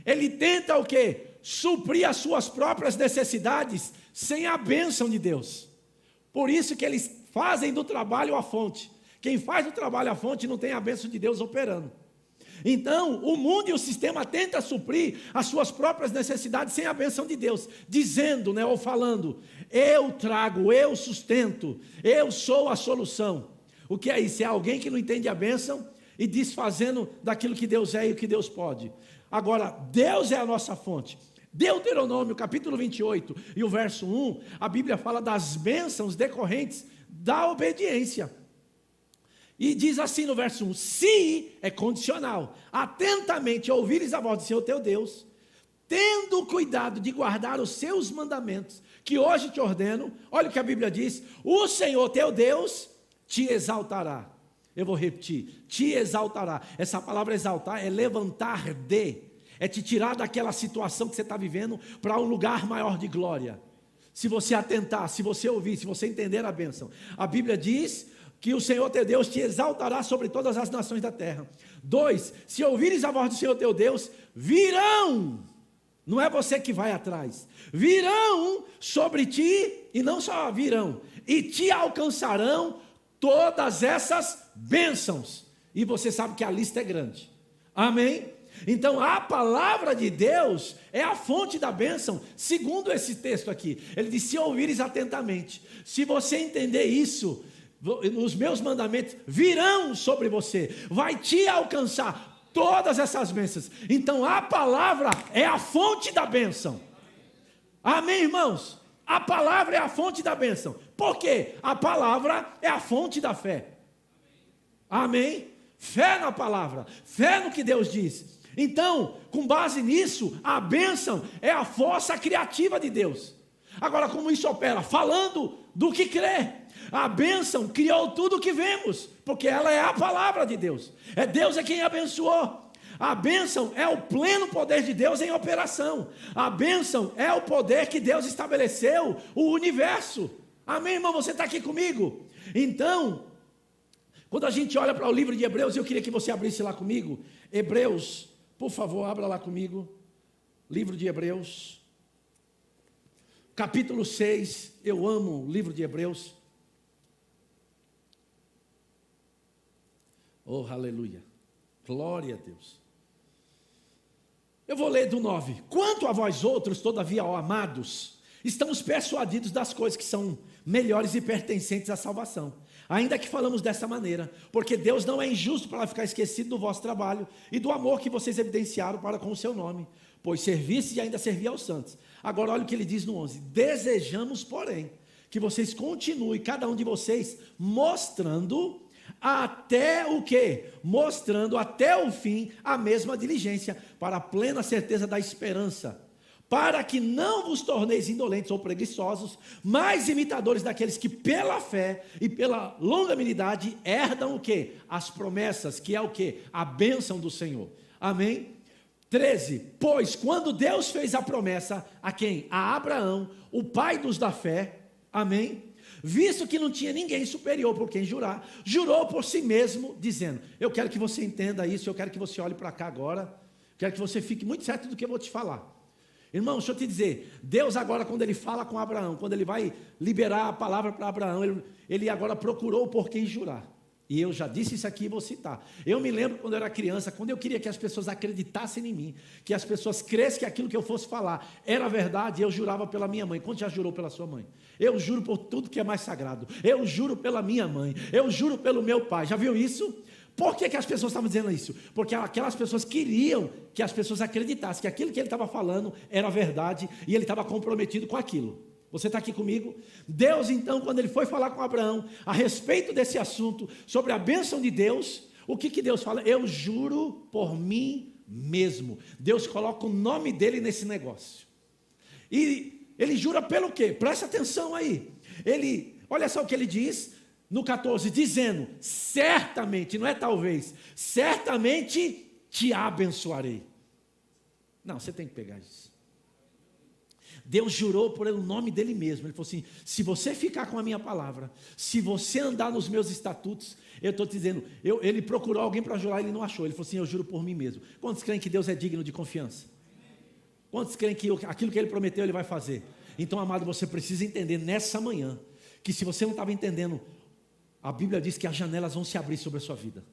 ele tenta o quê? Suprir as suas próprias necessidades sem a bênção de Deus. Por isso que eles fazem do trabalho a fonte. Quem faz do trabalho a fonte não tem a bênção de Deus operando. Então, o mundo e o sistema tentam suprir as suas próprias necessidades sem a bênção de Deus, dizendo, ou falando, eu trago, eu sustento, eu sou a solução. O que é isso? É alguém que não entende a bênção e desfazendo daquilo que Deus é e o que Deus pode. Agora, Deus é a nossa fonte, Deuteronômio, capítulo 28, e o verso 1, a Bíblia fala das bênçãos decorrentes da obediência. E diz assim no verso 1, se é condicional, atentamente ouvires a voz do Senhor teu Deus, tendo cuidado de guardar os seus mandamentos, que hoje te ordeno, olha o que a Bíblia diz, o Senhor teu Deus te exaltará. Eu vou repetir, te exaltará. Essa palavra exaltar é levantar é te tirar daquela situação que você está vivendo para um lugar maior de glória. Se você atentar, se você ouvir, se você entender a bênção. A Bíblia diz que o Senhor teu Deus te exaltará sobre todas as nações da terra. 2, se ouvires a voz do Senhor teu Deus, virão, não é você que vai atrás, virão sobre ti, e não só virão, e te alcançarão todas essas bênçãos. E você sabe que a lista é grande. Amém? Então a palavra de Deus é a fonte da bênção, segundo esse texto aqui. Ele diz, se ouvires atentamente, se você entender isso, os meus mandamentos virão sobre você, vai te alcançar todas essas bênçãos. Então a palavra é a fonte da bênção. Amém, irmãos? A palavra é a fonte da bênção. Por quê? A palavra é a fonte da fé. Amém? Fé na palavra, fé no que Deus diz. Então, com base nisso, a bênção é a força criativa de Deus. Agora, como isso opera? Falando do que crê. A bênção criou tudo o que vemos, porque ela é a palavra de Deus. Deus é quem abençoou. A bênção é o pleno poder de Deus em operação. A bênção é o poder que Deus estabeleceu, o universo. Amém, irmão? Você está aqui comigo? Então, quando a gente olha para o livro de Hebreus, eu queria que você abrisse lá comigo. Hebreus, por favor, abra lá comigo. Livro de Hebreus. Capítulo 6. Eu amo o livro de Hebreus. Oh, aleluia. Glória a Deus. Eu vou ler do 9. Quanto a vós outros, todavia, ó amados, estamos persuadidos das coisas que são melhores e pertencentes à salvação. Ainda que falamos dessa maneira, porque Deus não é injusto para ficar esquecido do vosso trabalho e do amor que vocês evidenciaram para com o seu nome, pois serviste e ainda servi aos santos. Agora olha o que ele diz no 11. Desejamos, porém, que vocês continuem, cada um de vocês, mostrando até o quê? Mostrando até o fim a mesma diligência, para a plena certeza da esperança, para que não vos torneis indolentes ou preguiçosos, mas imitadores daqueles que pela fé e pela longanimidade herdam o quê? As promessas, que é o quê? A bênção do Senhor. Amém? 13, pois quando Deus fez a promessa a quem? A Abraão, o pai dos da fé, amém? Visto que não tinha ninguém superior por quem jurar, jurou por si mesmo, dizendo, eu quero que você entenda isso, eu quero que você olhe para cá agora, quero que você fique muito certo do que eu vou te falar. Irmão, deixa eu te dizer, Deus agora quando ele fala com Abraão, quando ele vai liberar a palavra para Abraão, ele agora procurou por quem jurar. E eu já disse isso aqui e vou citar. Eu me lembro quando eu era criança, quando eu queria que as pessoas acreditassem em mim, que as pessoas crescem que aquilo que eu fosse falar era verdade, eu jurava pela minha mãe. Quanto já jurou pela sua mãe? Eu juro por tudo que é mais sagrado. Eu juro pela minha mãe. Eu juro pelo meu pai. Já viu isso? Por que as pessoas estavam dizendo isso? Porque aquelas pessoas queriam que as pessoas acreditassem que aquilo que ele estava falando era verdade e ele estava comprometido com aquilo. Você está aqui comigo? Deus então, quando ele foi falar com Abraão a respeito desse assunto, sobre a bênção de Deus, o que Deus fala? Eu juro por mim mesmo. Deus coloca o nome dele nesse negócio. E ele jura pelo quê? Presta atenção aí. Olha só o que ele diz no 14, dizendo, certamente, não é talvez, certamente te abençoarei. Não, você tem que pegar isso. Deus jurou por o nome dele mesmo. Ele falou assim, se você ficar com a minha palavra, se você andar nos meus estatutos, eu estou te dizendo, ele procurou alguém para jurar, ele não achou. Ele falou assim, eu juro por mim mesmo. Quantos creem que Deus é digno de confiança? Quantos creem que aquilo que ele prometeu, ele vai fazer? Então, amado, você precisa entender nessa manhã, que se você não estava entendendo, a Bíblia diz que as janelas vão se abrir sobre a sua vida.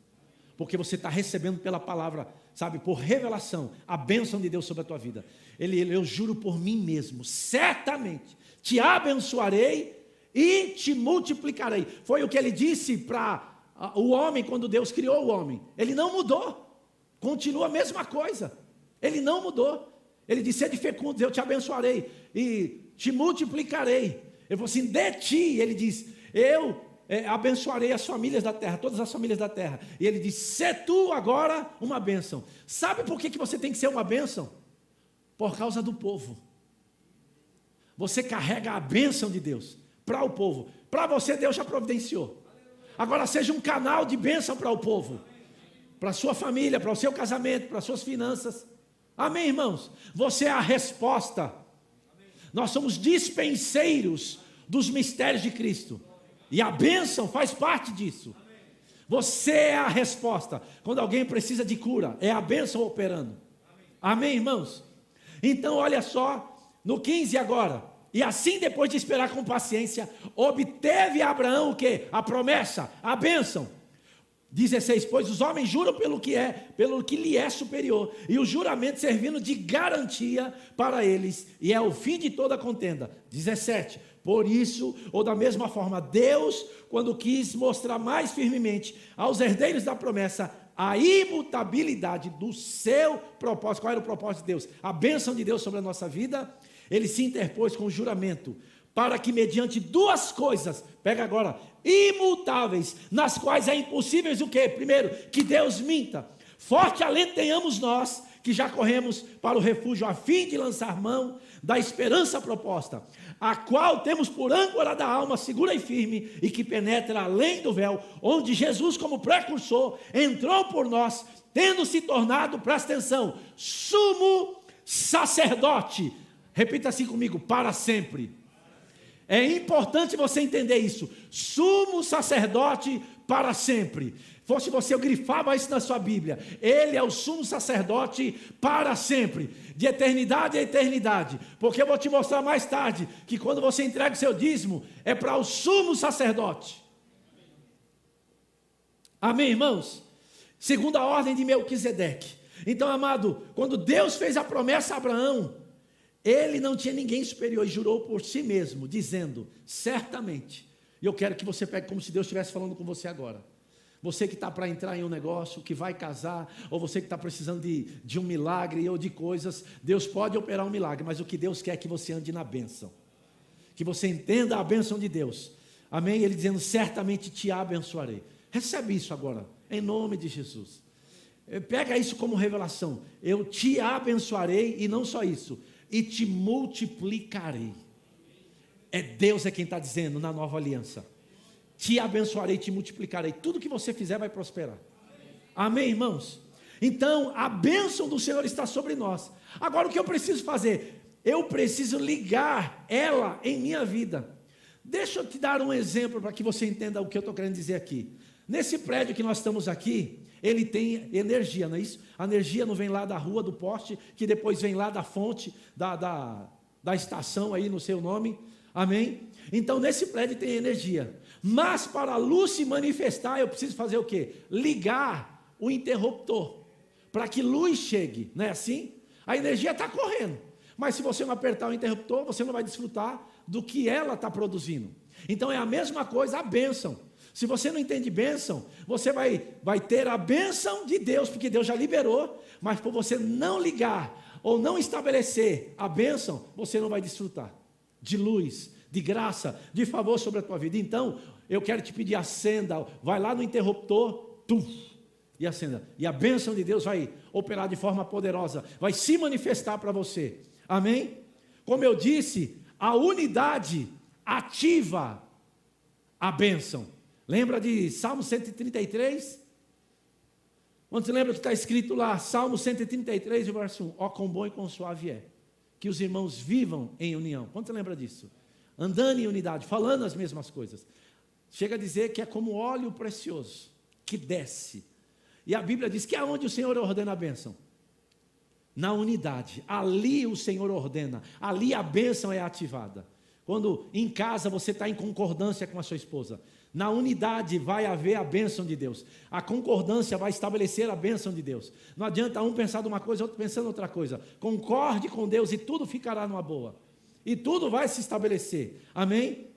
Porque você está recebendo pela palavra, sabe, por revelação, a bênção de Deus sobre a tua vida. Eu juro por mim mesmo, certamente te abençoarei e te multiplicarei. Foi o que ele disse para o homem quando Deus criou o homem. Ele não mudou, continua a mesma coisa. Ele não mudou. Ele disse: sede fecundos, eu te abençoarei e te multiplicarei. Ele falou assim: de ti, ele diz, eu abençoarei as famílias da terra, todas as famílias da terra. E ele diz: sê tu agora uma bênção. Sabe por que você tem que ser uma bênção? Por causa do povo. Você carrega a bênção de Deus para o povo. Para você, Deus já providenciou. Agora seja um canal de bênção para o povo, para a sua família, para o seu casamento, para as suas finanças. Amém, irmãos? Você é a resposta. Nós somos dispenseiros dos mistérios de Cristo. E a bênção faz parte disso. Você é a resposta. Quando alguém precisa de cura, é a bênção operando. Amém, irmãos? Então, olha só, no 15 agora. E assim, depois de esperar com paciência, obteve Abraão o quê? A promessa, a bênção. 16, pois os homens juram pelo que lhe é superior, e o juramento servindo de garantia para eles, e é o fim de toda contenda. 17, por isso, ou da mesma forma, Deus, quando quis mostrar mais firmemente aos herdeiros da promessa a imutabilidade do seu propósito. Qual era o propósito de Deus? A bênção de Deus sobre a nossa vida. Ele se interpôs com o juramento, para que mediante duas coisas, pega agora, imutáveis, nas quais é impossível o quê? Primeiro, que Deus minta. Forte alento tenhamos nós, que já corremos para o refúgio, a fim de lançar mão da esperança proposta, a qual temos por âncora da alma segura e firme, e que penetra além do véu, onde Jesus, como precursor, entrou por nós, tendo se tornado, presta atenção, sumo sacerdote. Repita assim comigo: para sempre. É importante você entender isso. Sumo sacerdote para sempre. Se você, eu grifava isso na sua Bíblia. Ele é o sumo sacerdote para sempre, de eternidade a eternidade. Porque eu vou te mostrar mais tarde que quando você entrega o seu dízimo, é para o sumo sacerdote. Amém, irmãos? Segundo a ordem de Melquisedeque. Então, amado, quando Deus fez a promessa a Abraão, ele não tinha ninguém superior e jurou por si mesmo, dizendo: certamente. E eu quero que você pegue como se Deus estivesse falando com você agora. Você que está para entrar em um negócio, que vai casar, ou você que está precisando de um milagre ou de coisas, Deus pode operar um milagre, mas o que Deus quer é que você ande na bênção, que você entenda a bênção de Deus. Amém? Ele dizendo: certamente te abençoarei. Recebe isso agora, em nome de Jesus. Pega isso como revelação. Eu te abençoarei, e não só isso, e te multiplicarei. Deus é quem está dizendo na nova aliança: te abençoarei, te multiplicarei. Tudo que você fizer vai prosperar. Amém, irmãos? Então, a bênção do Senhor está sobre nós. Agora, o que eu preciso fazer? Eu preciso ligar ela em minha vida. Deixa eu te dar um exemplo para que você entenda o que eu estou querendo dizer aqui. Nesse prédio que nós estamos aqui, ele tem energia, não é isso? A energia não vem lá da rua, do poste, que depois vem lá da fonte, da estação aí no seu nome. Amém? Então, nesse prédio tem energia. Mas para a luz se manifestar, eu preciso fazer o quê? Ligar o interruptor, para que luz chegue, não é assim? A energia está correndo, mas se você não apertar o interruptor, você não vai desfrutar do que ela está produzindo. Então é a mesma coisa a bênção. Se você não entende bênção, você vai ter a bênção de Deus, porque Deus já liberou, mas por você não ligar, ou não estabelecer a bênção, você não vai desfrutar de luz, de graça, de favor sobre a tua vida. Então, eu quero te pedir: acenda, vai lá no interruptor, e acenda, e a bênção de Deus vai operar de forma poderosa, vai se manifestar para você. Amém? Como eu disse, a unidade ativa a bênção. Lembra de Salmo 133? Quando você lembra que está escrito lá, Salmo 133, verso 1, ó quão bom e quão suave é que os irmãos vivam em união. Quando você lembra disso? Andando em unidade, falando as mesmas coisas. Chega a dizer que é como óleo precioso, que desce. E a Bíblia diz que aonde o Senhor ordena a bênção? Na unidade. Ali o Senhor ordena, ali a bênção é ativada. Quando em casa você está em concordância com a sua esposa, na unidade vai haver a bênção de Deus. A concordância vai estabelecer a bênção de Deus. Não adianta um pensar de uma coisa, outro pensando outra coisa. Concorde com Deus e tudo ficará numa boa. E tudo vai se estabelecer. Amém?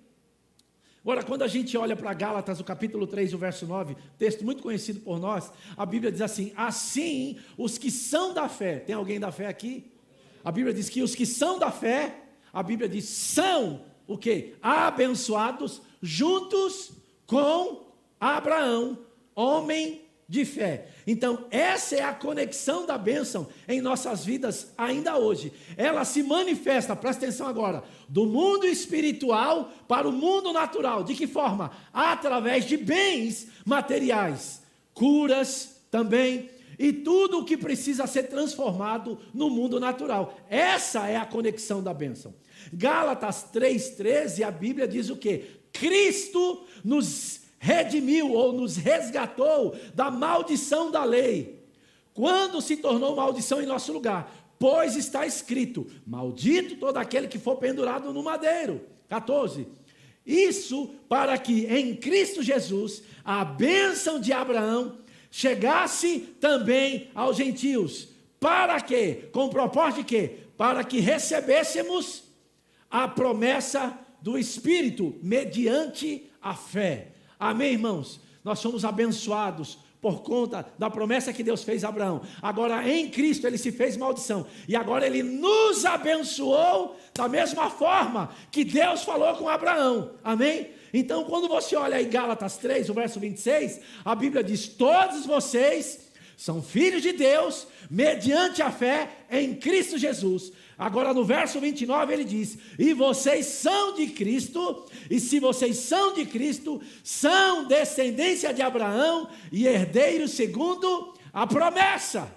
Agora, quando a gente olha para Gálatas, o capítulo 3, o verso 9, texto muito conhecido por nós, a Bíblia diz assim: assim, os que são da fé, tem alguém da fé aqui? A Bíblia diz que os que são da fé, a Bíblia diz, são o quê? Abençoados juntos com Abraão, homem de fé. Então, essa é a conexão da bênção em nossas vidas ainda hoje. Ela se manifesta, presta atenção agora, do mundo espiritual para o mundo natural. De que forma? Através de bens materiais, curas também, e tudo o que precisa ser transformado no mundo natural. Essa é a conexão da bênção. Gálatas 3,13, a Bíblia diz o quê? Cristo nos redimiu ou nos resgatou da maldição da lei, quando se tornou maldição em nosso lugar, pois está escrito, maldito todo aquele que for pendurado no madeiro. 14, isso para que em Cristo Jesus a bênção de Abraão chegasse também aos gentios, para quê? Com o propósito de quê? Para que recebêssemos a promessa do Espírito mediante a fé. Amém, irmãos? Nós somos abençoados por conta da promessa que Deus fez a Abraão. Agora em Cristo ele se fez maldição, e agora ele nos abençoou da mesma forma que Deus falou com Abraão. Amém? Então quando você olha aí Gálatas 3, o verso 26, a Bíblia diz, todos vocês são filhos de Deus, mediante a fé em Cristo Jesus. Agora no verso 29 ele diz, e vocês são de Cristo, e se vocês são de Cristo, são descendência de Abraão e herdeiros segundo a promessa.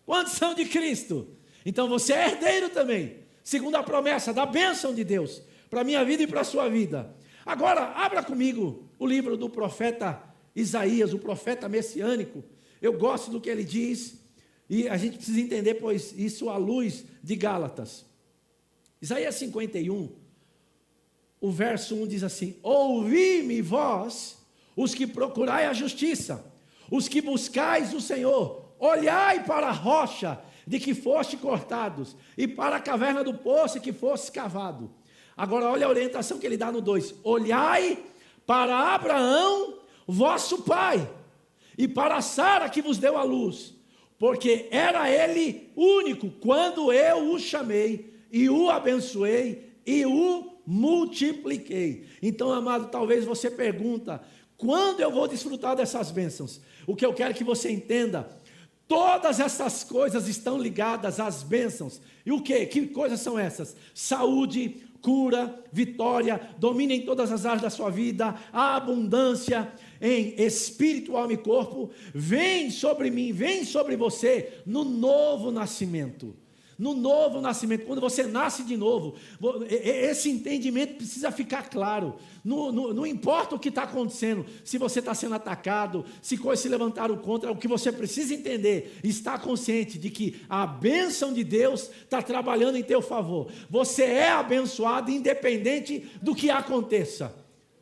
Quantos são de Cristo? Então você é herdeiro também, segundo a promessa da bênção de Deus, para a minha vida e para a sua vida. Agora abra comigo o livro do profeta Isaías, o profeta messiânico. Eu gosto do que ele diz, e a gente precisa entender, pois, isso à luz de Gálatas. Isaías 51, o verso 1 diz assim, ouvi-me vós, os que procurai a justiça, os que buscais o Senhor, olhai para a rocha de que foste cortados, e para a caverna do poço que foste cavado. Agora olha a orientação que ele dá no 2, olhai para Abraão, vosso pai, e para Sara que vos deu a luz, porque era ele único quando eu o chamei, e o abençoei, e o multipliquei. Então, amado, talvez você pergunta, quando eu vou desfrutar dessas bênçãos? O que eu quero que você entenda, todas essas coisas estão ligadas às bênçãos. E o quê? Que coisas são essas? Saúde, cura, vitória, domínio em todas as áreas da sua vida, a abundância em espírito, alma e corpo, vem sobre mim, vem sobre você no novo nascimento. No novo nascimento, quando você nasce de novo, esse entendimento precisa ficar claro. Não importa o que está acontecendo, se você está sendo atacado, se coisas se levantaram contra, o que você precisa entender, está consciente de que a bênção de Deus está trabalhando em teu favor. Você é abençoado independente do que aconteça.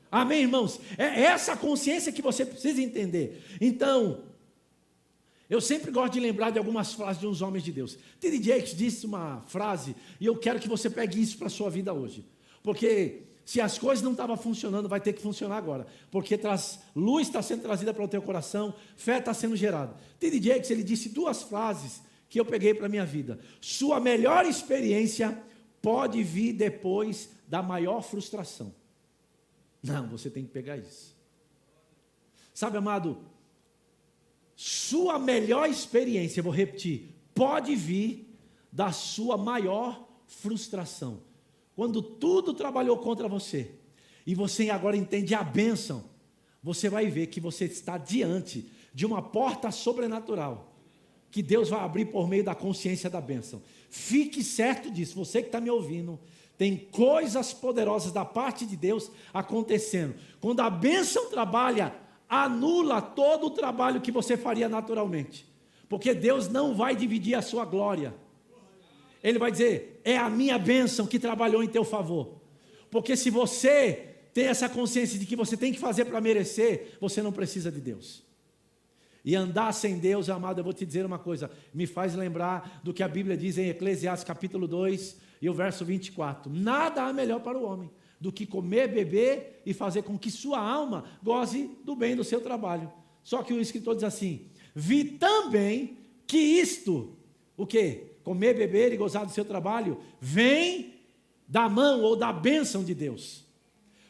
Amém, irmãos? É essa consciência que você precisa entender. Então, eu sempre gosto de lembrar de algumas frases de uns homens de Deus. T.D. Jakes disse uma frase, e eu quero que você pegue isso para a sua vida hoje. Porque se as coisas não estavam funcionando, vai ter que funcionar agora. Porque luz está sendo trazida para o teu coração, fé está sendo gerada. T.D. Jakes, ele disse duas frases que eu peguei para a minha vida. Sua melhor experiência pode vir depois da maior frustração. Não, você tem que pegar isso. Sabe, amado, sua melhor experiência, vou repetir, pode vir da sua maior frustração. Quando tudo trabalhou contra você, e você agora entende a bênção, você vai ver que você está diante de uma porta sobrenatural, que Deus vai abrir por meio da consciência da bênção. Fique certo disso, você que está me ouvindo, tem coisas poderosas da parte de Deus acontecendo. Quando a bênção trabalha, anula todo o trabalho que você faria naturalmente, porque Deus não vai dividir a sua glória. Ele vai dizer, é a minha bênção que trabalhou em teu favor. Porque se você tem essa consciência de que você tem que fazer para merecer, você não precisa de Deus. E andar sem Deus, amado, eu vou te dizer uma coisa, me faz lembrar do que a Bíblia diz em Eclesiastes capítulo 2 e o verso 24, nada há melhor para o homem do que comer, beber e fazer com que sua alma goze do bem do seu trabalho. Só que o escritor diz assim, vi também que isto, o quê? comer, beber e gozar do seu trabalho, vem da mão ou da bênção de Deus.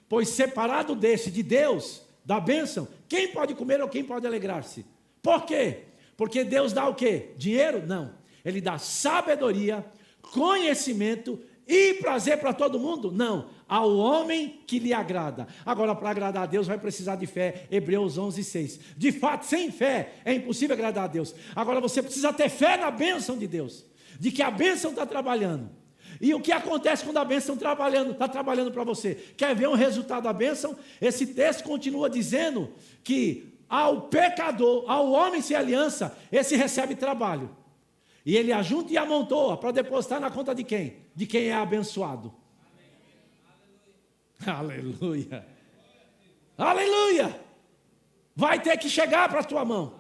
Pois separado desse, de Deus, da bênção, quem pode comer ou quem pode alegrar-se? Por quê? Porque Deus dá o quê? Dinheiro? Não. Ele dá sabedoria, conhecimento e prazer para todo mundo? Não. Ao homem que lhe agrada. Agora, para agradar a Deus, vai precisar de fé. Hebreus 11:6. De fato, sem fé, é impossível agradar a Deus. Agora, você precisa ter fé na bênção de Deus. De que a bênção está trabalhando. E o que acontece quando a bênção está trabalhando para você? Quer ver um resultado da bênção? Esse texto continua dizendo que ao pecador, ao homem sem aliança, esse recebe trabalho. E ele ajunta e amontoa para depositar na conta de quem? De quem é abençoado. Aleluia. Aleluia. Vai ter que chegar para a tua mão.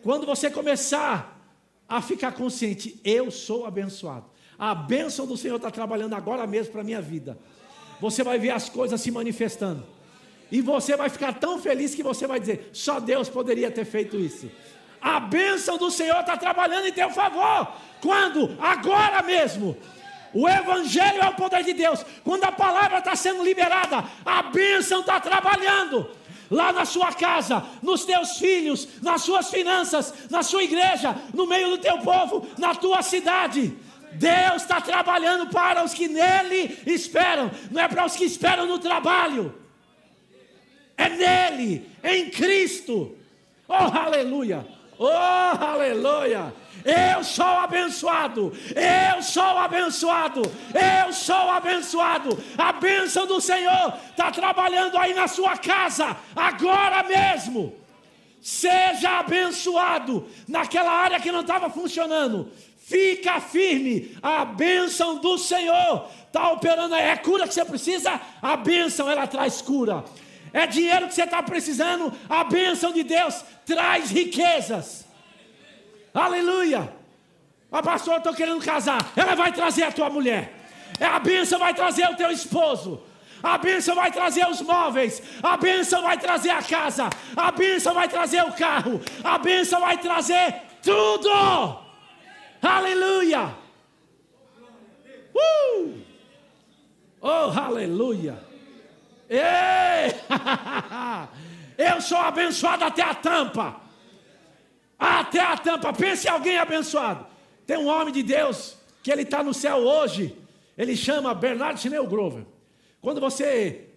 Quando você começar a ficar consciente, eu sou abençoado. A bênção do Senhor está trabalhando agora mesmo para a minha vida. Você vai ver as coisas se manifestando. E você vai ficar tão feliz que você vai dizer, só Deus poderia ter feito isso. A bênção do Senhor está trabalhando em teu favor. Quando? Agora mesmo. O Evangelho é o poder de Deus. Quando a palavra está sendo liberada, a bênção está trabalhando. Lá na sua casa, nos teus filhos, nas suas finanças, na sua igreja, no meio do teu povo, na tua cidade. Deus está trabalhando para os que nele esperam. Não é para os que esperam no trabalho. É nele, em Cristo. Oh, aleluia. Oh, aleluia. Eu sou abençoado. Eu sou abençoado. Eu sou abençoado. A bênção do Senhor está trabalhando aí na sua casa, agora mesmo. Seja abençoado naquela área que não estava funcionando. Fica firme. A bênção do Senhor está operando aí. É cura que você precisa? A bênção, ela traz cura. É dinheiro que você está precisando? A bênção de Deus traz riquezas. Aleluia. Ah, pastor, eu estou querendo casar. Ela vai trazer a tua mulher. A bênção vai trazer o teu esposo. A bênção vai trazer os móveis. A bênção vai trazer a casa. A bênção vai trazer o carro. A bênção vai trazer tudo. Aleluia. Oh, aleluia. Ei! Eu sou abençoado até a tampa. Até a tampa. Pense em alguém abençoado. Tem um homem de Deus que ele está no céu hoje. Ele chama Bernard Chinel Grover. Quando você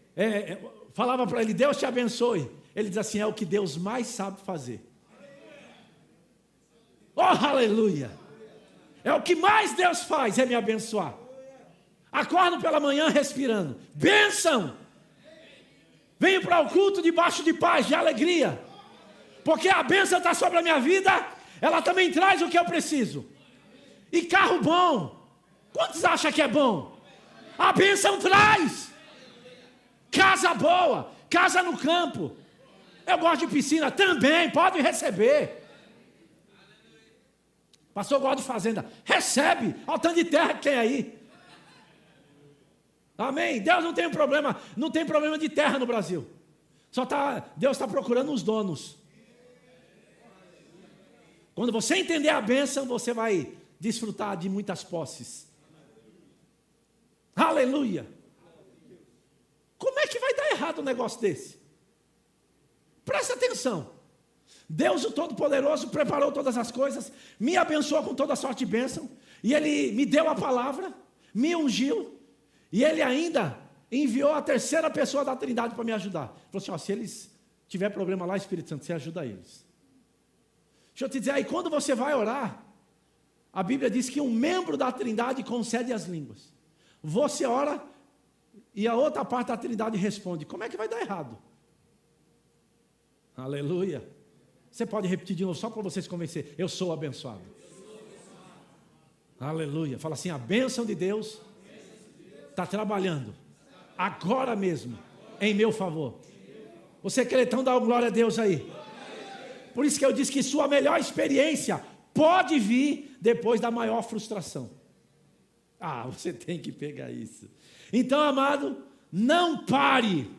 falava para ele, Deus te abençoe, ele diz assim, é o que Deus mais sabe fazer. Oh, aleluia. É o que mais Deus faz, é me abençoar. Acordo pela manhã respirando. Bênção. Venho para o culto debaixo de paz, de alegria. Porque a bênção está sobre a minha vida, ela também traz o que eu preciso. E carro bom. Quantos acham que é bom? A bênção traz. Casa boa, casa no campo. Eu gosto de piscina também, pode receber. Pastor, eu gosto de fazenda. Recebe, olha o tanto de terra que tem aí. Amém? Deus não tem problema, não tem problema de terra no Brasil. Deus está procurando os donos. Quando você entender a bênção, você vai desfrutar de muitas posses. Aleluia. Como é que vai dar errado um negócio desse? Presta atenção. Deus, o Todo-Poderoso, preparou todas as coisas, me abençoou com toda sorte de bênção, e Ele me deu a palavra, me ungiu, e Ele ainda enviou a terceira pessoa da Trindade para me ajudar. Ele falou assim, ó, se eles tiver problema lá, Espírito Santo, você ajuda eles. Deixa eu te dizer aí, quando você vai orar, a Bíblia diz que um membro da Trindade concede as línguas. Você ora e a outra parte da Trindade responde. Como é que vai dar errado? Aleluia. Você pode repetir de novo, só para você se convencer. Eu sou abençoado. Aleluia. Fala assim, a bênção de Deus está trabalhando agora mesmo em meu favor. Você quer então dar glória a Deus aí? Por isso que eu disse que sua melhor experiência pode vir depois da maior frustração. Ah, você tem que pegar isso. Então, amado, não pare.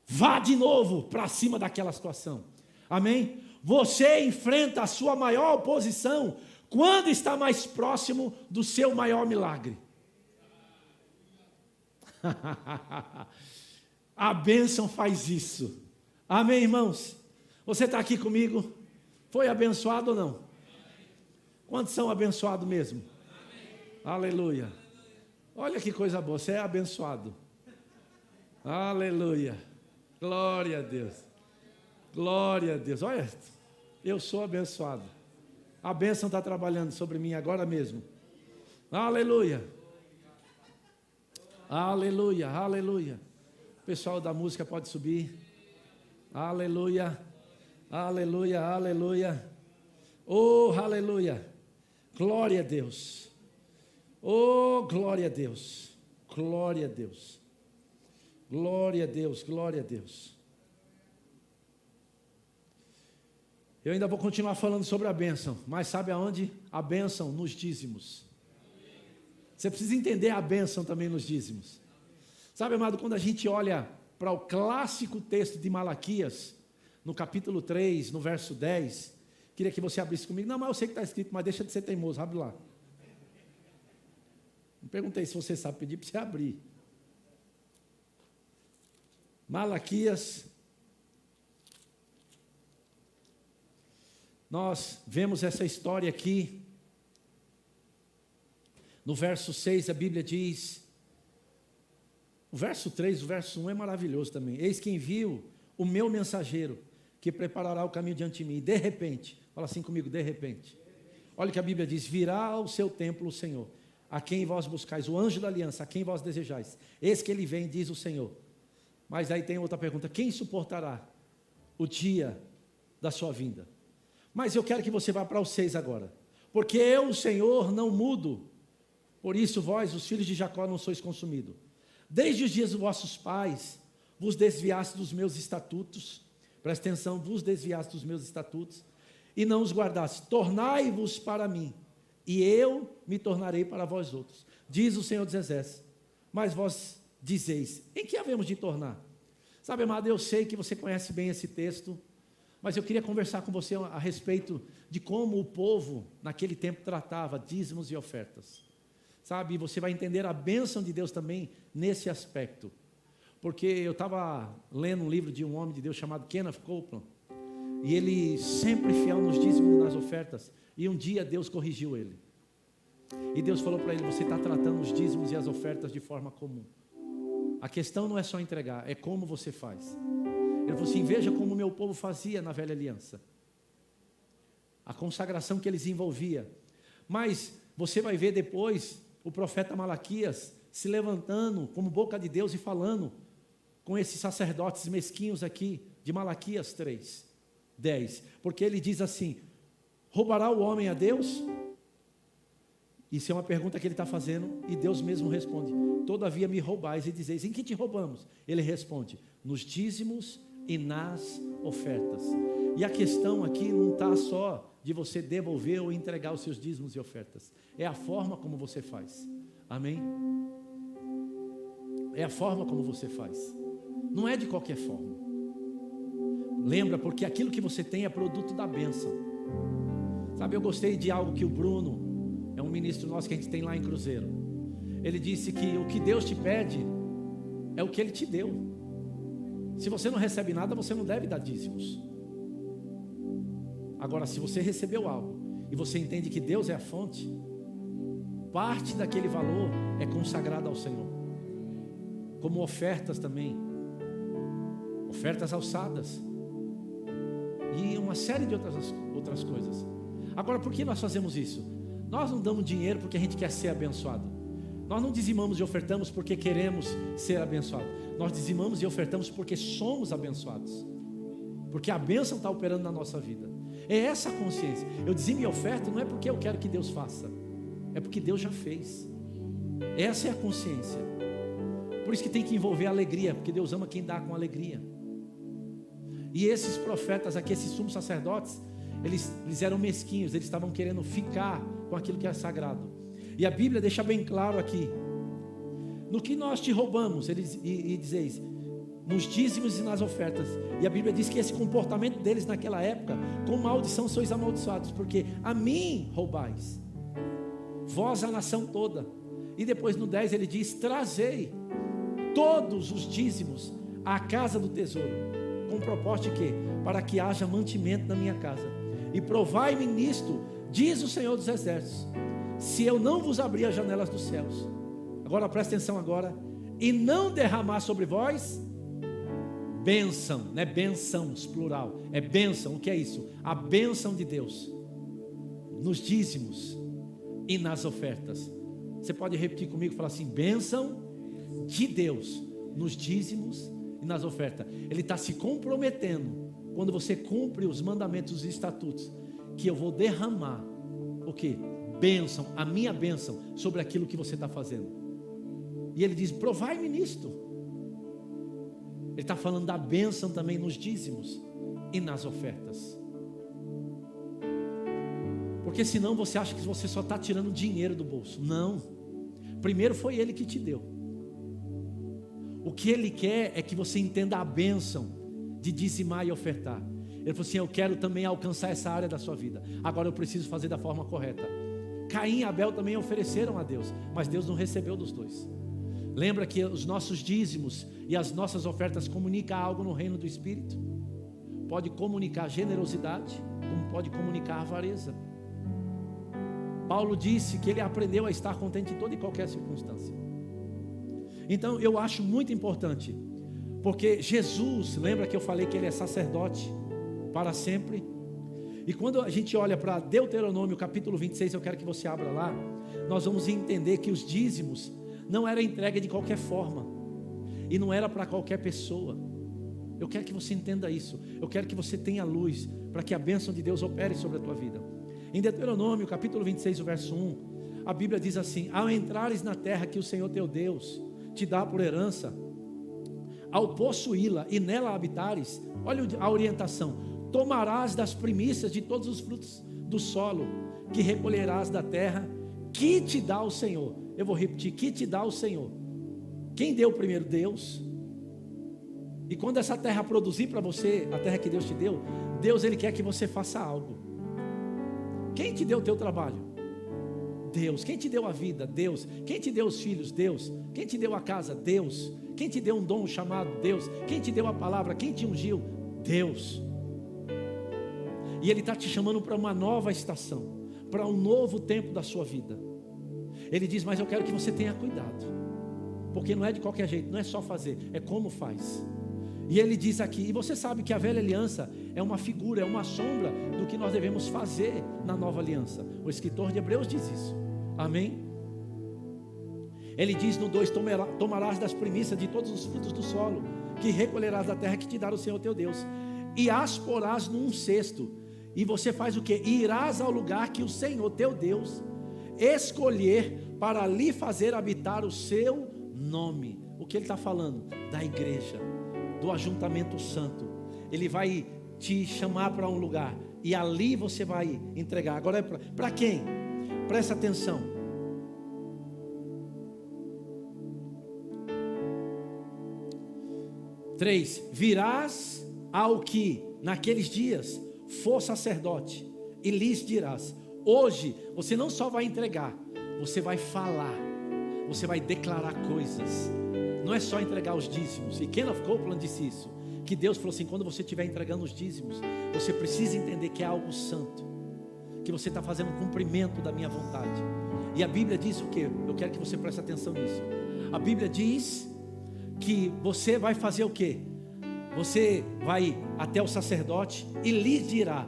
Vá de novo para cima daquela situação. Amém? Você enfrenta a sua maior oposição quando está mais próximo do seu maior milagre. A bênção faz isso. Amém, irmãos? Você está aqui comigo? Foi abençoado ou não? Quantos são abençoados mesmo? Aleluia. Olha que coisa boa, você é abençoado. Aleluia. Glória a Deus. Glória a Deus. Olha, eu sou abençoado. A bênção está trabalhando sobre mim agora mesmo. Aleluia. Aleluia, aleluia. O pessoal da música pode subir. Aleluia. Aleluia, aleluia. Oh, aleluia. Glória a Deus. Oh, glória a Deus. Glória a Deus. Glória a Deus, glória a Deus. Eu ainda vou continuar falando sobre a bênção, mas sabe aonde? A bênção nos dízimos. Você precisa entender a bênção também nos dízimos. Sabe, amado, quando a gente olha para o clássico texto de Malaquias, no capítulo 3, no verso 10, queria que você abrisse comigo. Não, mas eu sei que está escrito, mas deixa de ser teimoso, abre lá. Não perguntei se você sabe, pedi para você abrir. Malaquias. Nós vemos essa história aqui. No verso 6 a Bíblia diz, o verso 3, o verso 1 é maravilhoso também. Eis que envio o meu mensageiro, que preparará o caminho diante de mim. De repente, fala assim comigo, de repente. Olha o que a Bíblia diz, virá ao seu templo o Senhor, a quem vós buscais, o anjo da aliança, a quem vós desejais. Eis que ele vem, diz o Senhor. Mas aí tem outra pergunta, quem suportará o dia da sua vinda? Mas eu quero que você vá para o 6 agora. Porque eu, o Senhor, não mudo. Por isso vós, os filhos de Jacó, não sois consumidos. Desde os dias dos vossos pais, vos desviaste dos meus estatutos. Presta atenção, vos desviaste dos meus estatutos. E não os guardaste. Tornai-vos para mim, e eu me tornarei para vós outros. Diz o Senhor dos Exércitos. Mas vós dizeis, em que havemos de tornar? Sabe, amado, eu sei que você conhece bem esse texto. Mas eu queria conversar com você a respeito de como o povo, naquele tempo, tratava dízimos e ofertas. Sabe, e você vai entender a bênção de Deus também nesse aspecto. Porque eu estava lendo um livro de um homem de Deus chamado Kenneth Copeland. E ele sempre fiel nos dízimos e nas ofertas. E um dia Deus corrigiu ele. E Deus falou para ele, você está tratando os dízimos e as ofertas de forma comum. A questão não é só entregar, é como você faz. Ele falou assim, veja como o meu povo fazia na velha aliança. A consagração que eles envolvia. Mas você vai ver depois o profeta Malaquias se levantando como boca de Deus e falando com esses sacerdotes mesquinhos aqui de Malaquias 3, 10. Porque ele diz assim, roubará o homem a Deus? Isso é uma pergunta que ele está fazendo e Deus mesmo responde, todavia me roubais e dizeis, em que te roubamos? Ele responde, nos dízimos e nas ofertas. E a questão aqui não está só de você devolver ou entregar os seus dízimos e ofertas. É a forma como você faz. Amém? É a forma como você faz. Não é de qualquer forma. Lembra, porque aquilo que você tem é produto da bênção. Sabe, eu gostei de algo que o Bruno, é um ministro nosso que a gente tem lá em Cruzeiro. Ele disse que o que Deus te pede é o que Ele te deu. Se você não recebe nada, você não deve dar dízimos. Agora, se você recebeu algo e você entende que Deus é a fonte, parte daquele valor é consagrado ao Senhor. Como ofertas também. Ofertas alçadas. E uma série de outras coisas. Agora, por que nós fazemos isso? Nós não damos dinheiro porque a gente quer ser abençoado. Nós não dizimamos e ofertamos porque queremos ser abençoados. Nós dizimamos e ofertamos porque somos abençoados. Porque a bênção está operando na nossa vida. É essa a consciência. Eu dizimo e oferto não é porque eu quero que Deus faça. É porque Deus já fez. Essa é a consciência. Por isso que tem que envolver a alegria. Porque Deus ama quem dá com alegria. E esses profetas aqui, esses sumos sacerdotes, eles eram mesquinhos. Eles estavam querendo ficar com aquilo que é sagrado. E a Bíblia deixa bem claro aqui. No que nós te roubamos, e dizeis, nos dízimos e nas ofertas. E a Bíblia diz que esse comportamento deles naquela época, com maldição sois amaldiçoados, porque a mim roubais, vós a nação toda. E depois no 10 ele diz: trazei todos os dízimos à casa do tesouro, com o propósito de quê? Para que haja mantimento na minha casa. E provai-me nisto, diz o Senhor dos Exércitos, se eu não vos abrir as janelas dos céus. Agora presta atenção agora. E não derramar sobre vós bênção, não é bênçãos, plural, é bênção. O que é isso? A bênção de Deus nos dízimos e nas ofertas. Você pode repetir comigo e falar assim: bênção de Deus nos dízimos e nas ofertas. Ele está se comprometendo, quando você cumpre os mandamentos e estatutos, que eu vou derramar o que? Bênção, a minha bênção sobre aquilo que você está fazendo. E ele diz: provai-me nisto. Ele está falando da bênção também nos dízimos e nas ofertas. Porque senão você acha que você só está tirando dinheiro do bolso. Não. Primeiro foi ele que te deu. O que ele quer é que você entenda a bênção de dizimar e ofertar. Ele falou assim: eu quero também alcançar essa área da sua vida. Agora eu preciso fazer da forma correta. Caim e Abel também ofereceram a Deus, mas Deus não recebeu dos dois. Lembra que os nossos dízimos e as nossas ofertas comunicam algo no reino do Espírito? Pode comunicar generosidade, como pode comunicar avareza. Paulo disse que ele aprendeu a estar contente em toda e qualquer circunstância. Então eu acho muito importante, porque Jesus, lembra que eu falei que ele é sacerdote para sempre? E quando a gente olha para Deuteronômio capítulo 26, eu quero que você abra lá, nós vamos entender que os dízimos não era entregue de qualquer forma, e não era para qualquer pessoa. Eu quero que você entenda isso. Eu quero que você tenha luz, para que a bênção de Deus opere sobre a tua vida. Em Deuteronômio capítulo 26, o verso 1, a Bíblia diz assim: ao entrares na terra que o Senhor teu Deus te dá por herança, ao possuí-la e nela habitares, olha a orientação: tomarás das primícias de todos os frutos do solo, que recolherás da terra que te dá o Senhor. Eu vou repetir: que te dá o Senhor. Quem deu primeiro? Deus. E quando essa terra produzir para você, a terra que Deus te deu, Deus, Ele quer que você faça algo. Quem te deu o teu trabalho? Deus. Quem te deu a vida? Deus. Quem te deu os filhos? Deus. Quem te deu a casa? Deus. Quem te deu um dom chamado? Deus. Quem te deu a palavra? Quem te ungiu? Deus. E Ele está te chamando para uma nova estação, para um novo tempo da sua vida. Ele diz: mas eu quero que você tenha cuidado, porque não é de qualquer jeito, não é só fazer, é como faz. E ele diz aqui, e você sabe que a velha aliança é uma figura, é uma sombra do que nós devemos fazer na nova aliança. O escritor de Hebreus diz isso, amém? Ele diz no 2: tomarás das primícias de todos os frutos do solo, que recolherás da terra que te dará o Senhor teu Deus, e as porás num cesto. E você faz o que? Irás ao lugar que o Senhor teu Deus escolher para ali fazer habitar o seu nome. O que ele está falando? Da igreja, do ajuntamento santo. Ele vai te chamar para um lugar e ali você vai entregar. Agora é para quem? Presta atenção. Três: virás ao que naqueles dias for sacerdote e lhes dirás: hoje você não só vai entregar, você vai falar, você vai declarar coisas. Não é só entregar os dízimos. E Kenneth Copeland disse isso, que Deus falou assim: quando você estiver entregando os dízimos, você precisa entender que é algo santo, que você está fazendo um cumprimento da minha vontade. E a Bíblia diz o que? Eu quero que você preste atenção nisso. A Bíblia diz que você vai fazer o que? Você vai até o sacerdote e lhe dirá: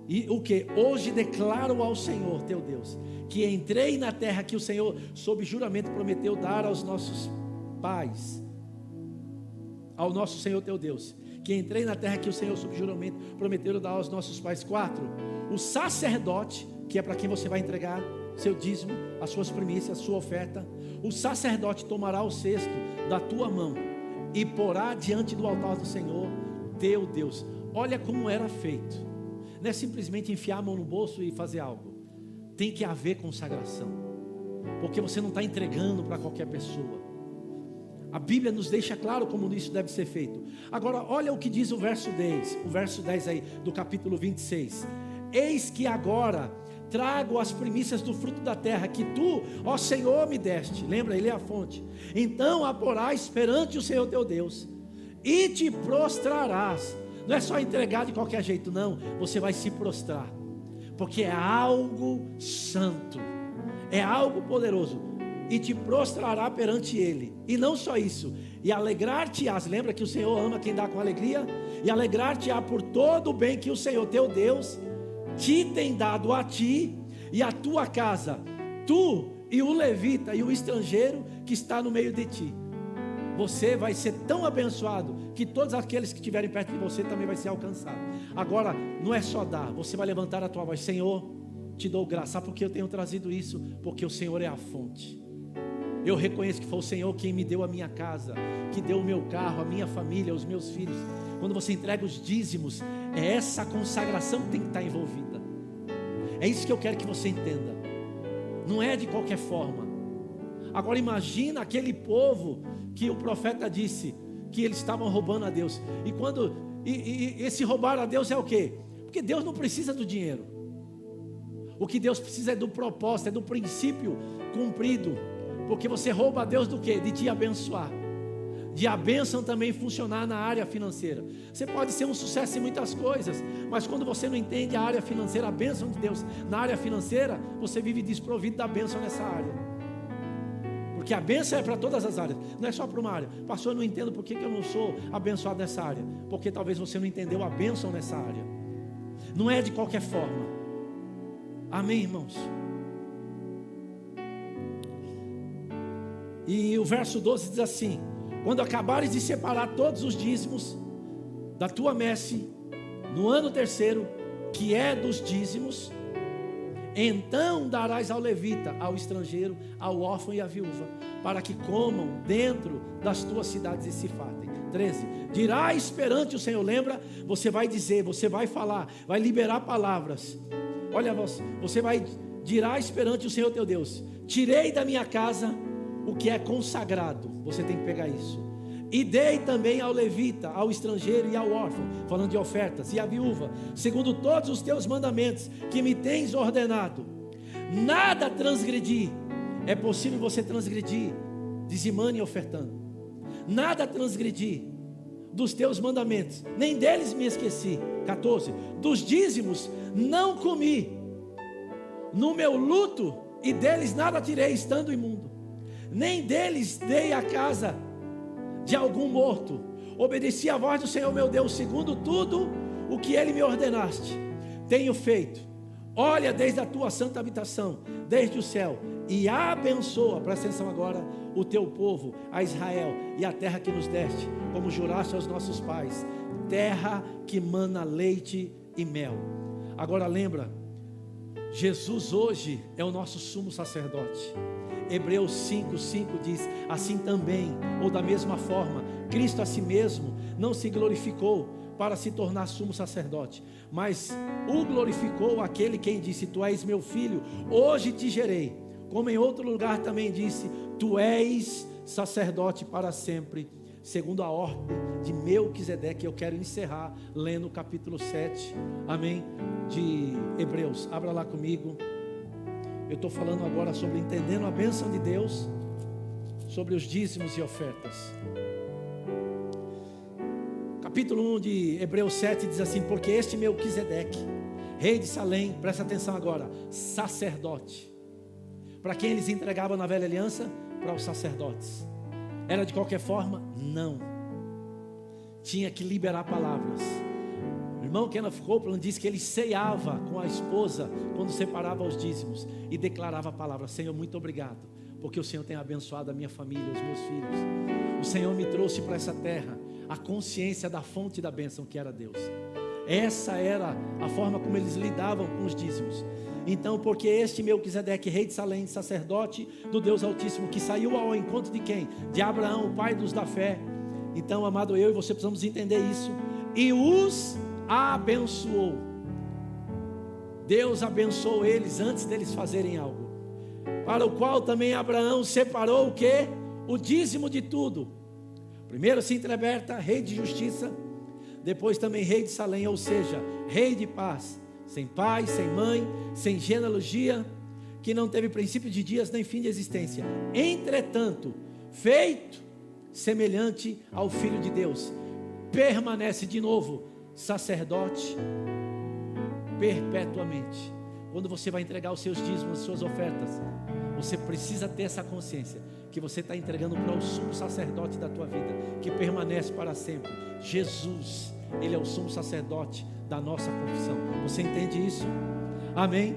e o que? Hoje declaro ao Senhor teu Deus, que entrei na terra que o Senhor, sob juramento, prometeu dar aos nossos pais, ao nosso Senhor teu Deus, que entrei na terra que o Senhor, sob juramento, prometeu dar aos nossos pais. 4, o sacerdote, que é para quem você vai entregar seu dízimo, as suas primícias, a sua oferta. O sacerdote tomará o cesto da tua mão e porá diante do altar do Senhor teu Deus. Olha como era feito. Não é simplesmente enfiar a mão no bolso e fazer algo. Tem que haver consagração, porque você não está entregando para qualquer pessoa. A Bíblia nos deixa claro como isso deve ser feito. Agora, olha o que diz o verso 10 aí, do capítulo 26. Eis que agora trago as primícias do fruto da terra, que tu, ó Senhor, me deste. Lembra, ele é a fonte. Então a porás perante o Senhor teu Deus, e te prostrarás. Não é só entregar de qualquer jeito, não. Você vai se prostrar, porque é algo santo, é algo poderoso. E te prostrará perante ele. E não só isso, e alegrar-te-ás. Lembra que o Senhor ama quem dá com alegria? E alegrar-te-á por todo o bem que o Senhor teu Deus te tem dado a ti e a tua casa, tu e o levita e o estrangeiro que está no meio de ti. Você vai ser tão abençoado que todos aqueles que estiverem perto de você também vai ser alcançado. Agora, não é só dar, você vai levantar a tua voz: Senhor, te dou graça. Sabe por que eu tenho trazido isso? Porque o Senhor é a fonte. Eu reconheço que foi o Senhor quem me deu a minha casa, que deu o meu carro, a minha família, os meus filhos. Quando você entrega os dízimos, é essa consagração que tem que estar envolvida. É isso que eu quero que você entenda. Não é de qualquer forma. Agora imagina aquele povo que o profeta disse que eles estavam roubando a Deus. E esse roubar a Deus é o quê? Porque Deus não precisa do dinheiro. O que Deus precisa é do propósito, é do princípio cumprido. Porque você rouba a Deus do quê? De te abençoar. De a bênção também funcionar na área financeira. Você pode ser um sucesso em muitas coisas, mas quando você não entende a área financeira, a bênção de Deus na área financeira, você vive desprovido da bênção nessa área. Porque a bênção é para todas as áreas, não é só para uma área. Pastor, eu não entendo por que eu não sou abençoado nessa área. Porque talvez você não entendeu a bênção nessa área. Não é de qualquer forma. Amém, irmãos? E o verso 12 diz assim: quando acabares de separar todos os dízimos da tua messe, no ano terceiro, que é dos dízimos, então darás ao levita, ao estrangeiro, ao órfão e à viúva, para que comam dentro das tuas cidades e se fartem. 13, dirás perante o Senhor. Lembra? Você vai dizer, você vai falar, vai liberar palavras. Olha, você dirás perante o Senhor teu Deus: tirei da minha casa o que é consagrado. Você tem que pegar isso. E dei também ao levita, ao estrangeiro e ao órfão, falando de ofertas, e à viúva, segundo todos os teus mandamentos que me tens ordenado. Nada transgredi. É possível você transgredir dizimando e ofertando. Nada transgredi dos teus mandamentos, nem deles me esqueci. 14, dos dízimos não comi no meu luto, e deles nada tirei estando imundo. Nem deles dei a casa de algum morto. Obedeci à voz do Senhor meu Deus, segundo tudo o que Ele me ordenaste, tenho feito. Olha desde a tua santa habitação, desde o céu, e abençoa, presta atenção agora, o teu povo, a Israel, e a terra que nos deste, como juraste aos nossos pais, terra que mana leite e mel. Agora lembra, Jesus hoje é o nosso sumo sacerdote. Hebreus 5:5 diz: assim também, ou da mesma forma, Cristo a si mesmo não se glorificou para se tornar sumo sacerdote, mas o glorificou aquele quem disse: tu és meu filho, hoje te gerei. Como em outro lugar também disse: tu és sacerdote para sempre, segundo a ordem de Melquisedeque. Eu quero encerrar lendo o capítulo 7, amém, de Hebreus. Abra lá comigo. Eu estou falando agora sobre entendendo a bênção de Deus, sobre os dízimos e ofertas. Capítulo 1 de Hebreus 7 diz assim: porque este Melquisedeque, rei de Salém, presta atenção agora, sacerdote. Para quem eles entregavam na velha aliança? Para os sacerdotes. Era de qualquer forma? Não. Tinha que liberar palavras. O irmão Kenneth Copeland diz que ele ceava com a esposa quando separava os dízimos e declarava a palavra: Senhor, muito obrigado, porque o Senhor tem abençoado a minha família, os meus filhos. O Senhor me trouxe para essa terra a consciência da fonte da bênção que era Deus. Essa era a forma como eles lidavam com os dízimos. Então, porque este Melquisedeque, rei de Salém, sacerdote do Deus Altíssimo, que saiu ao encontro de quem? De Abraão, o pai dos da fé. Então, amado, eu e você precisamos entender isso. E os abençoou. Deus abençoou eles antes deles fazerem algo. Para o qual também Abraão separou o quê? O dízimo de tudo. Primeiro se interpreta rei de justiça, depois também rei de Salém, ou seja, rei de paz, sem pai, sem mãe, sem genealogia, que não teve princípio de dias nem fim de existência. Entretanto, feito semelhante ao Filho de Deus, permanece de novo sacerdote perpetuamente. Quando você vai entregar os seus dízimos, as suas ofertas, você precisa ter essa consciência que você está entregando para o sumo sacerdote da tua vida, que permanece para sempre. Jesus, Ele é o sumo sacerdote da nossa confissão. Você entende isso? Amém?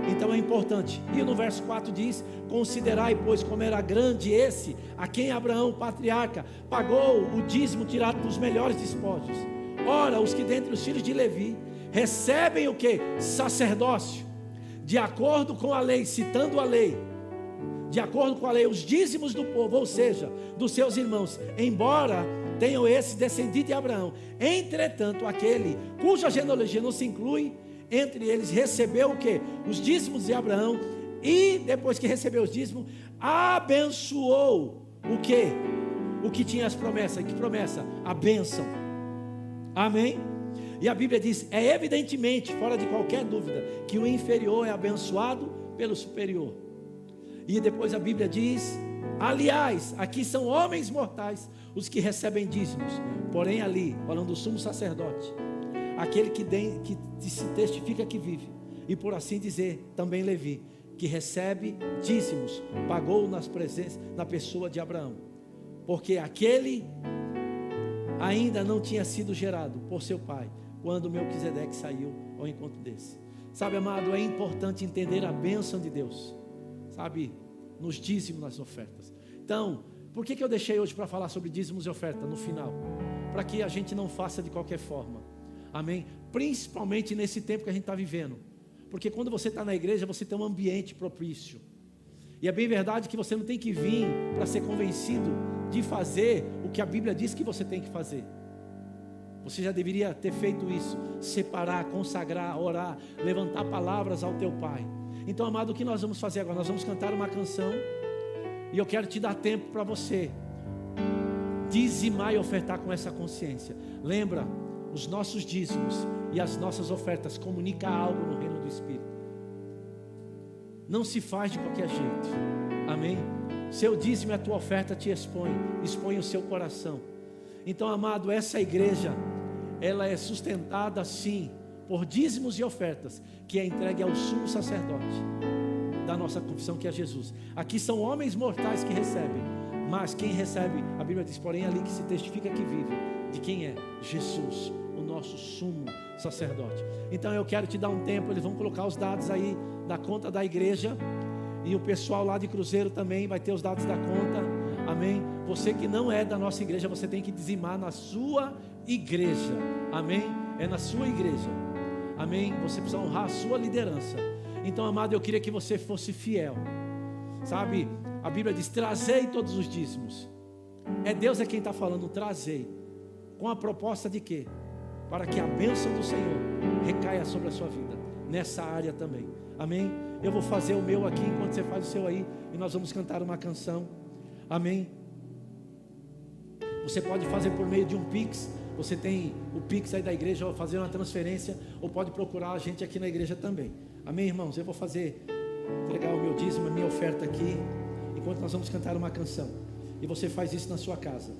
Então é importante. E no verso 4 diz: considerai, pois, como era grande esse, a quem Abraão, patriarca, pagou o dízimo tirado dos melhores despojos. Ora, os que dentre os filhos de Levi recebem o que? Sacerdócio, de acordo com a lei, citando a lei, de acordo com a lei, os dízimos do povo, ou seja, dos seus irmãos, embora tenham esse descendido de Abraão. Entretanto, aquele cuja genealogia não se inclui entre eles, recebeu o que? Os dízimos de Abraão, e depois que recebeu os dízimos, abençoou o que? O que tinha as promessas. Que promessa? A bênção. Amém? E a Bíblia diz, é evidentemente, fora de qualquer dúvida, que o inferior é abençoado pelo superior. E depois a Bíblia diz, aliás, aqui são homens mortais os que recebem dízimos, porém ali, falando do sumo sacerdote, aquele que se testifica que vive, e por assim dizer, também Levi, que recebe dízimos, pagou na pessoa de Abraão, porque aquele ainda não tinha sido gerado por seu pai, quando Melquisedeque saiu ao encontro desse. Sabe, amado, é importante entender a bênção de Deus, sabe, nos dízimos, nas ofertas. Então, por que eu deixei hoje para falar sobre dízimos e oferta no final? Para que a gente não faça de qualquer forma, amém? Principalmente nesse tempo que a gente está vivendo, porque quando você está na igreja, você tem um ambiente propício, e é bem verdade que você não tem que vir para ser convencido de fazer o que a Bíblia diz que você tem que fazer. Você já deveria ter feito isso, separar, consagrar, orar, levantar palavras ao teu Pai. Então, amado, o que nós vamos fazer agora? Nós vamos cantar uma canção, e eu quero te dar tempo para você dizimar e ofertar com essa consciência. Lembra, os nossos dízimos e as nossas ofertas comunicam algo no reino do Espírito. Não se faz de qualquer jeito, amém? Seu dízimo e a tua oferta te expõe o seu coração. Então, amado, essa igreja, ela é sustentada sim por dízimos e ofertas, que é entregue ao sumo sacerdote da nossa confissão, que é Jesus. Aqui são homens mortais que recebem, mas quem recebe, a Bíblia diz, porém ali que se testifica que vive, de quem é? Jesus, o nosso sumo sacerdote. Então eu quero te dar um tempo, eles vão colocar os dados aí da conta da igreja, e o pessoal lá de Cruzeiro também vai ter os dados da conta, amém? Você que não é da nossa igreja, você tem que dizimar na sua igreja, amém? É na sua igreja, amém? Você precisa honrar a sua liderança. Então, amado, eu queria que você fosse fiel, sabe? A Bíblia diz, trazei todos os dízimos. Deus é quem está falando, trazei, com a proposta de quê? Para que a bênção do Senhor recaia sobre a sua vida, nessa área também, amém? Eu vou fazer o meu aqui, enquanto você faz o seu aí, e nós vamos cantar uma canção, amém? Você pode fazer por meio de um Pix, você tem o Pix aí da igreja, ou fazer uma transferência, ou pode procurar a gente aqui na igreja também, amém, irmãos? Eu vou entregar o meu dízimo, a minha oferta aqui, enquanto nós vamos cantar uma canção, e você faz isso na sua casa,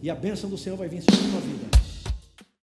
e a bênção do Senhor vai vir sobre a sua vida.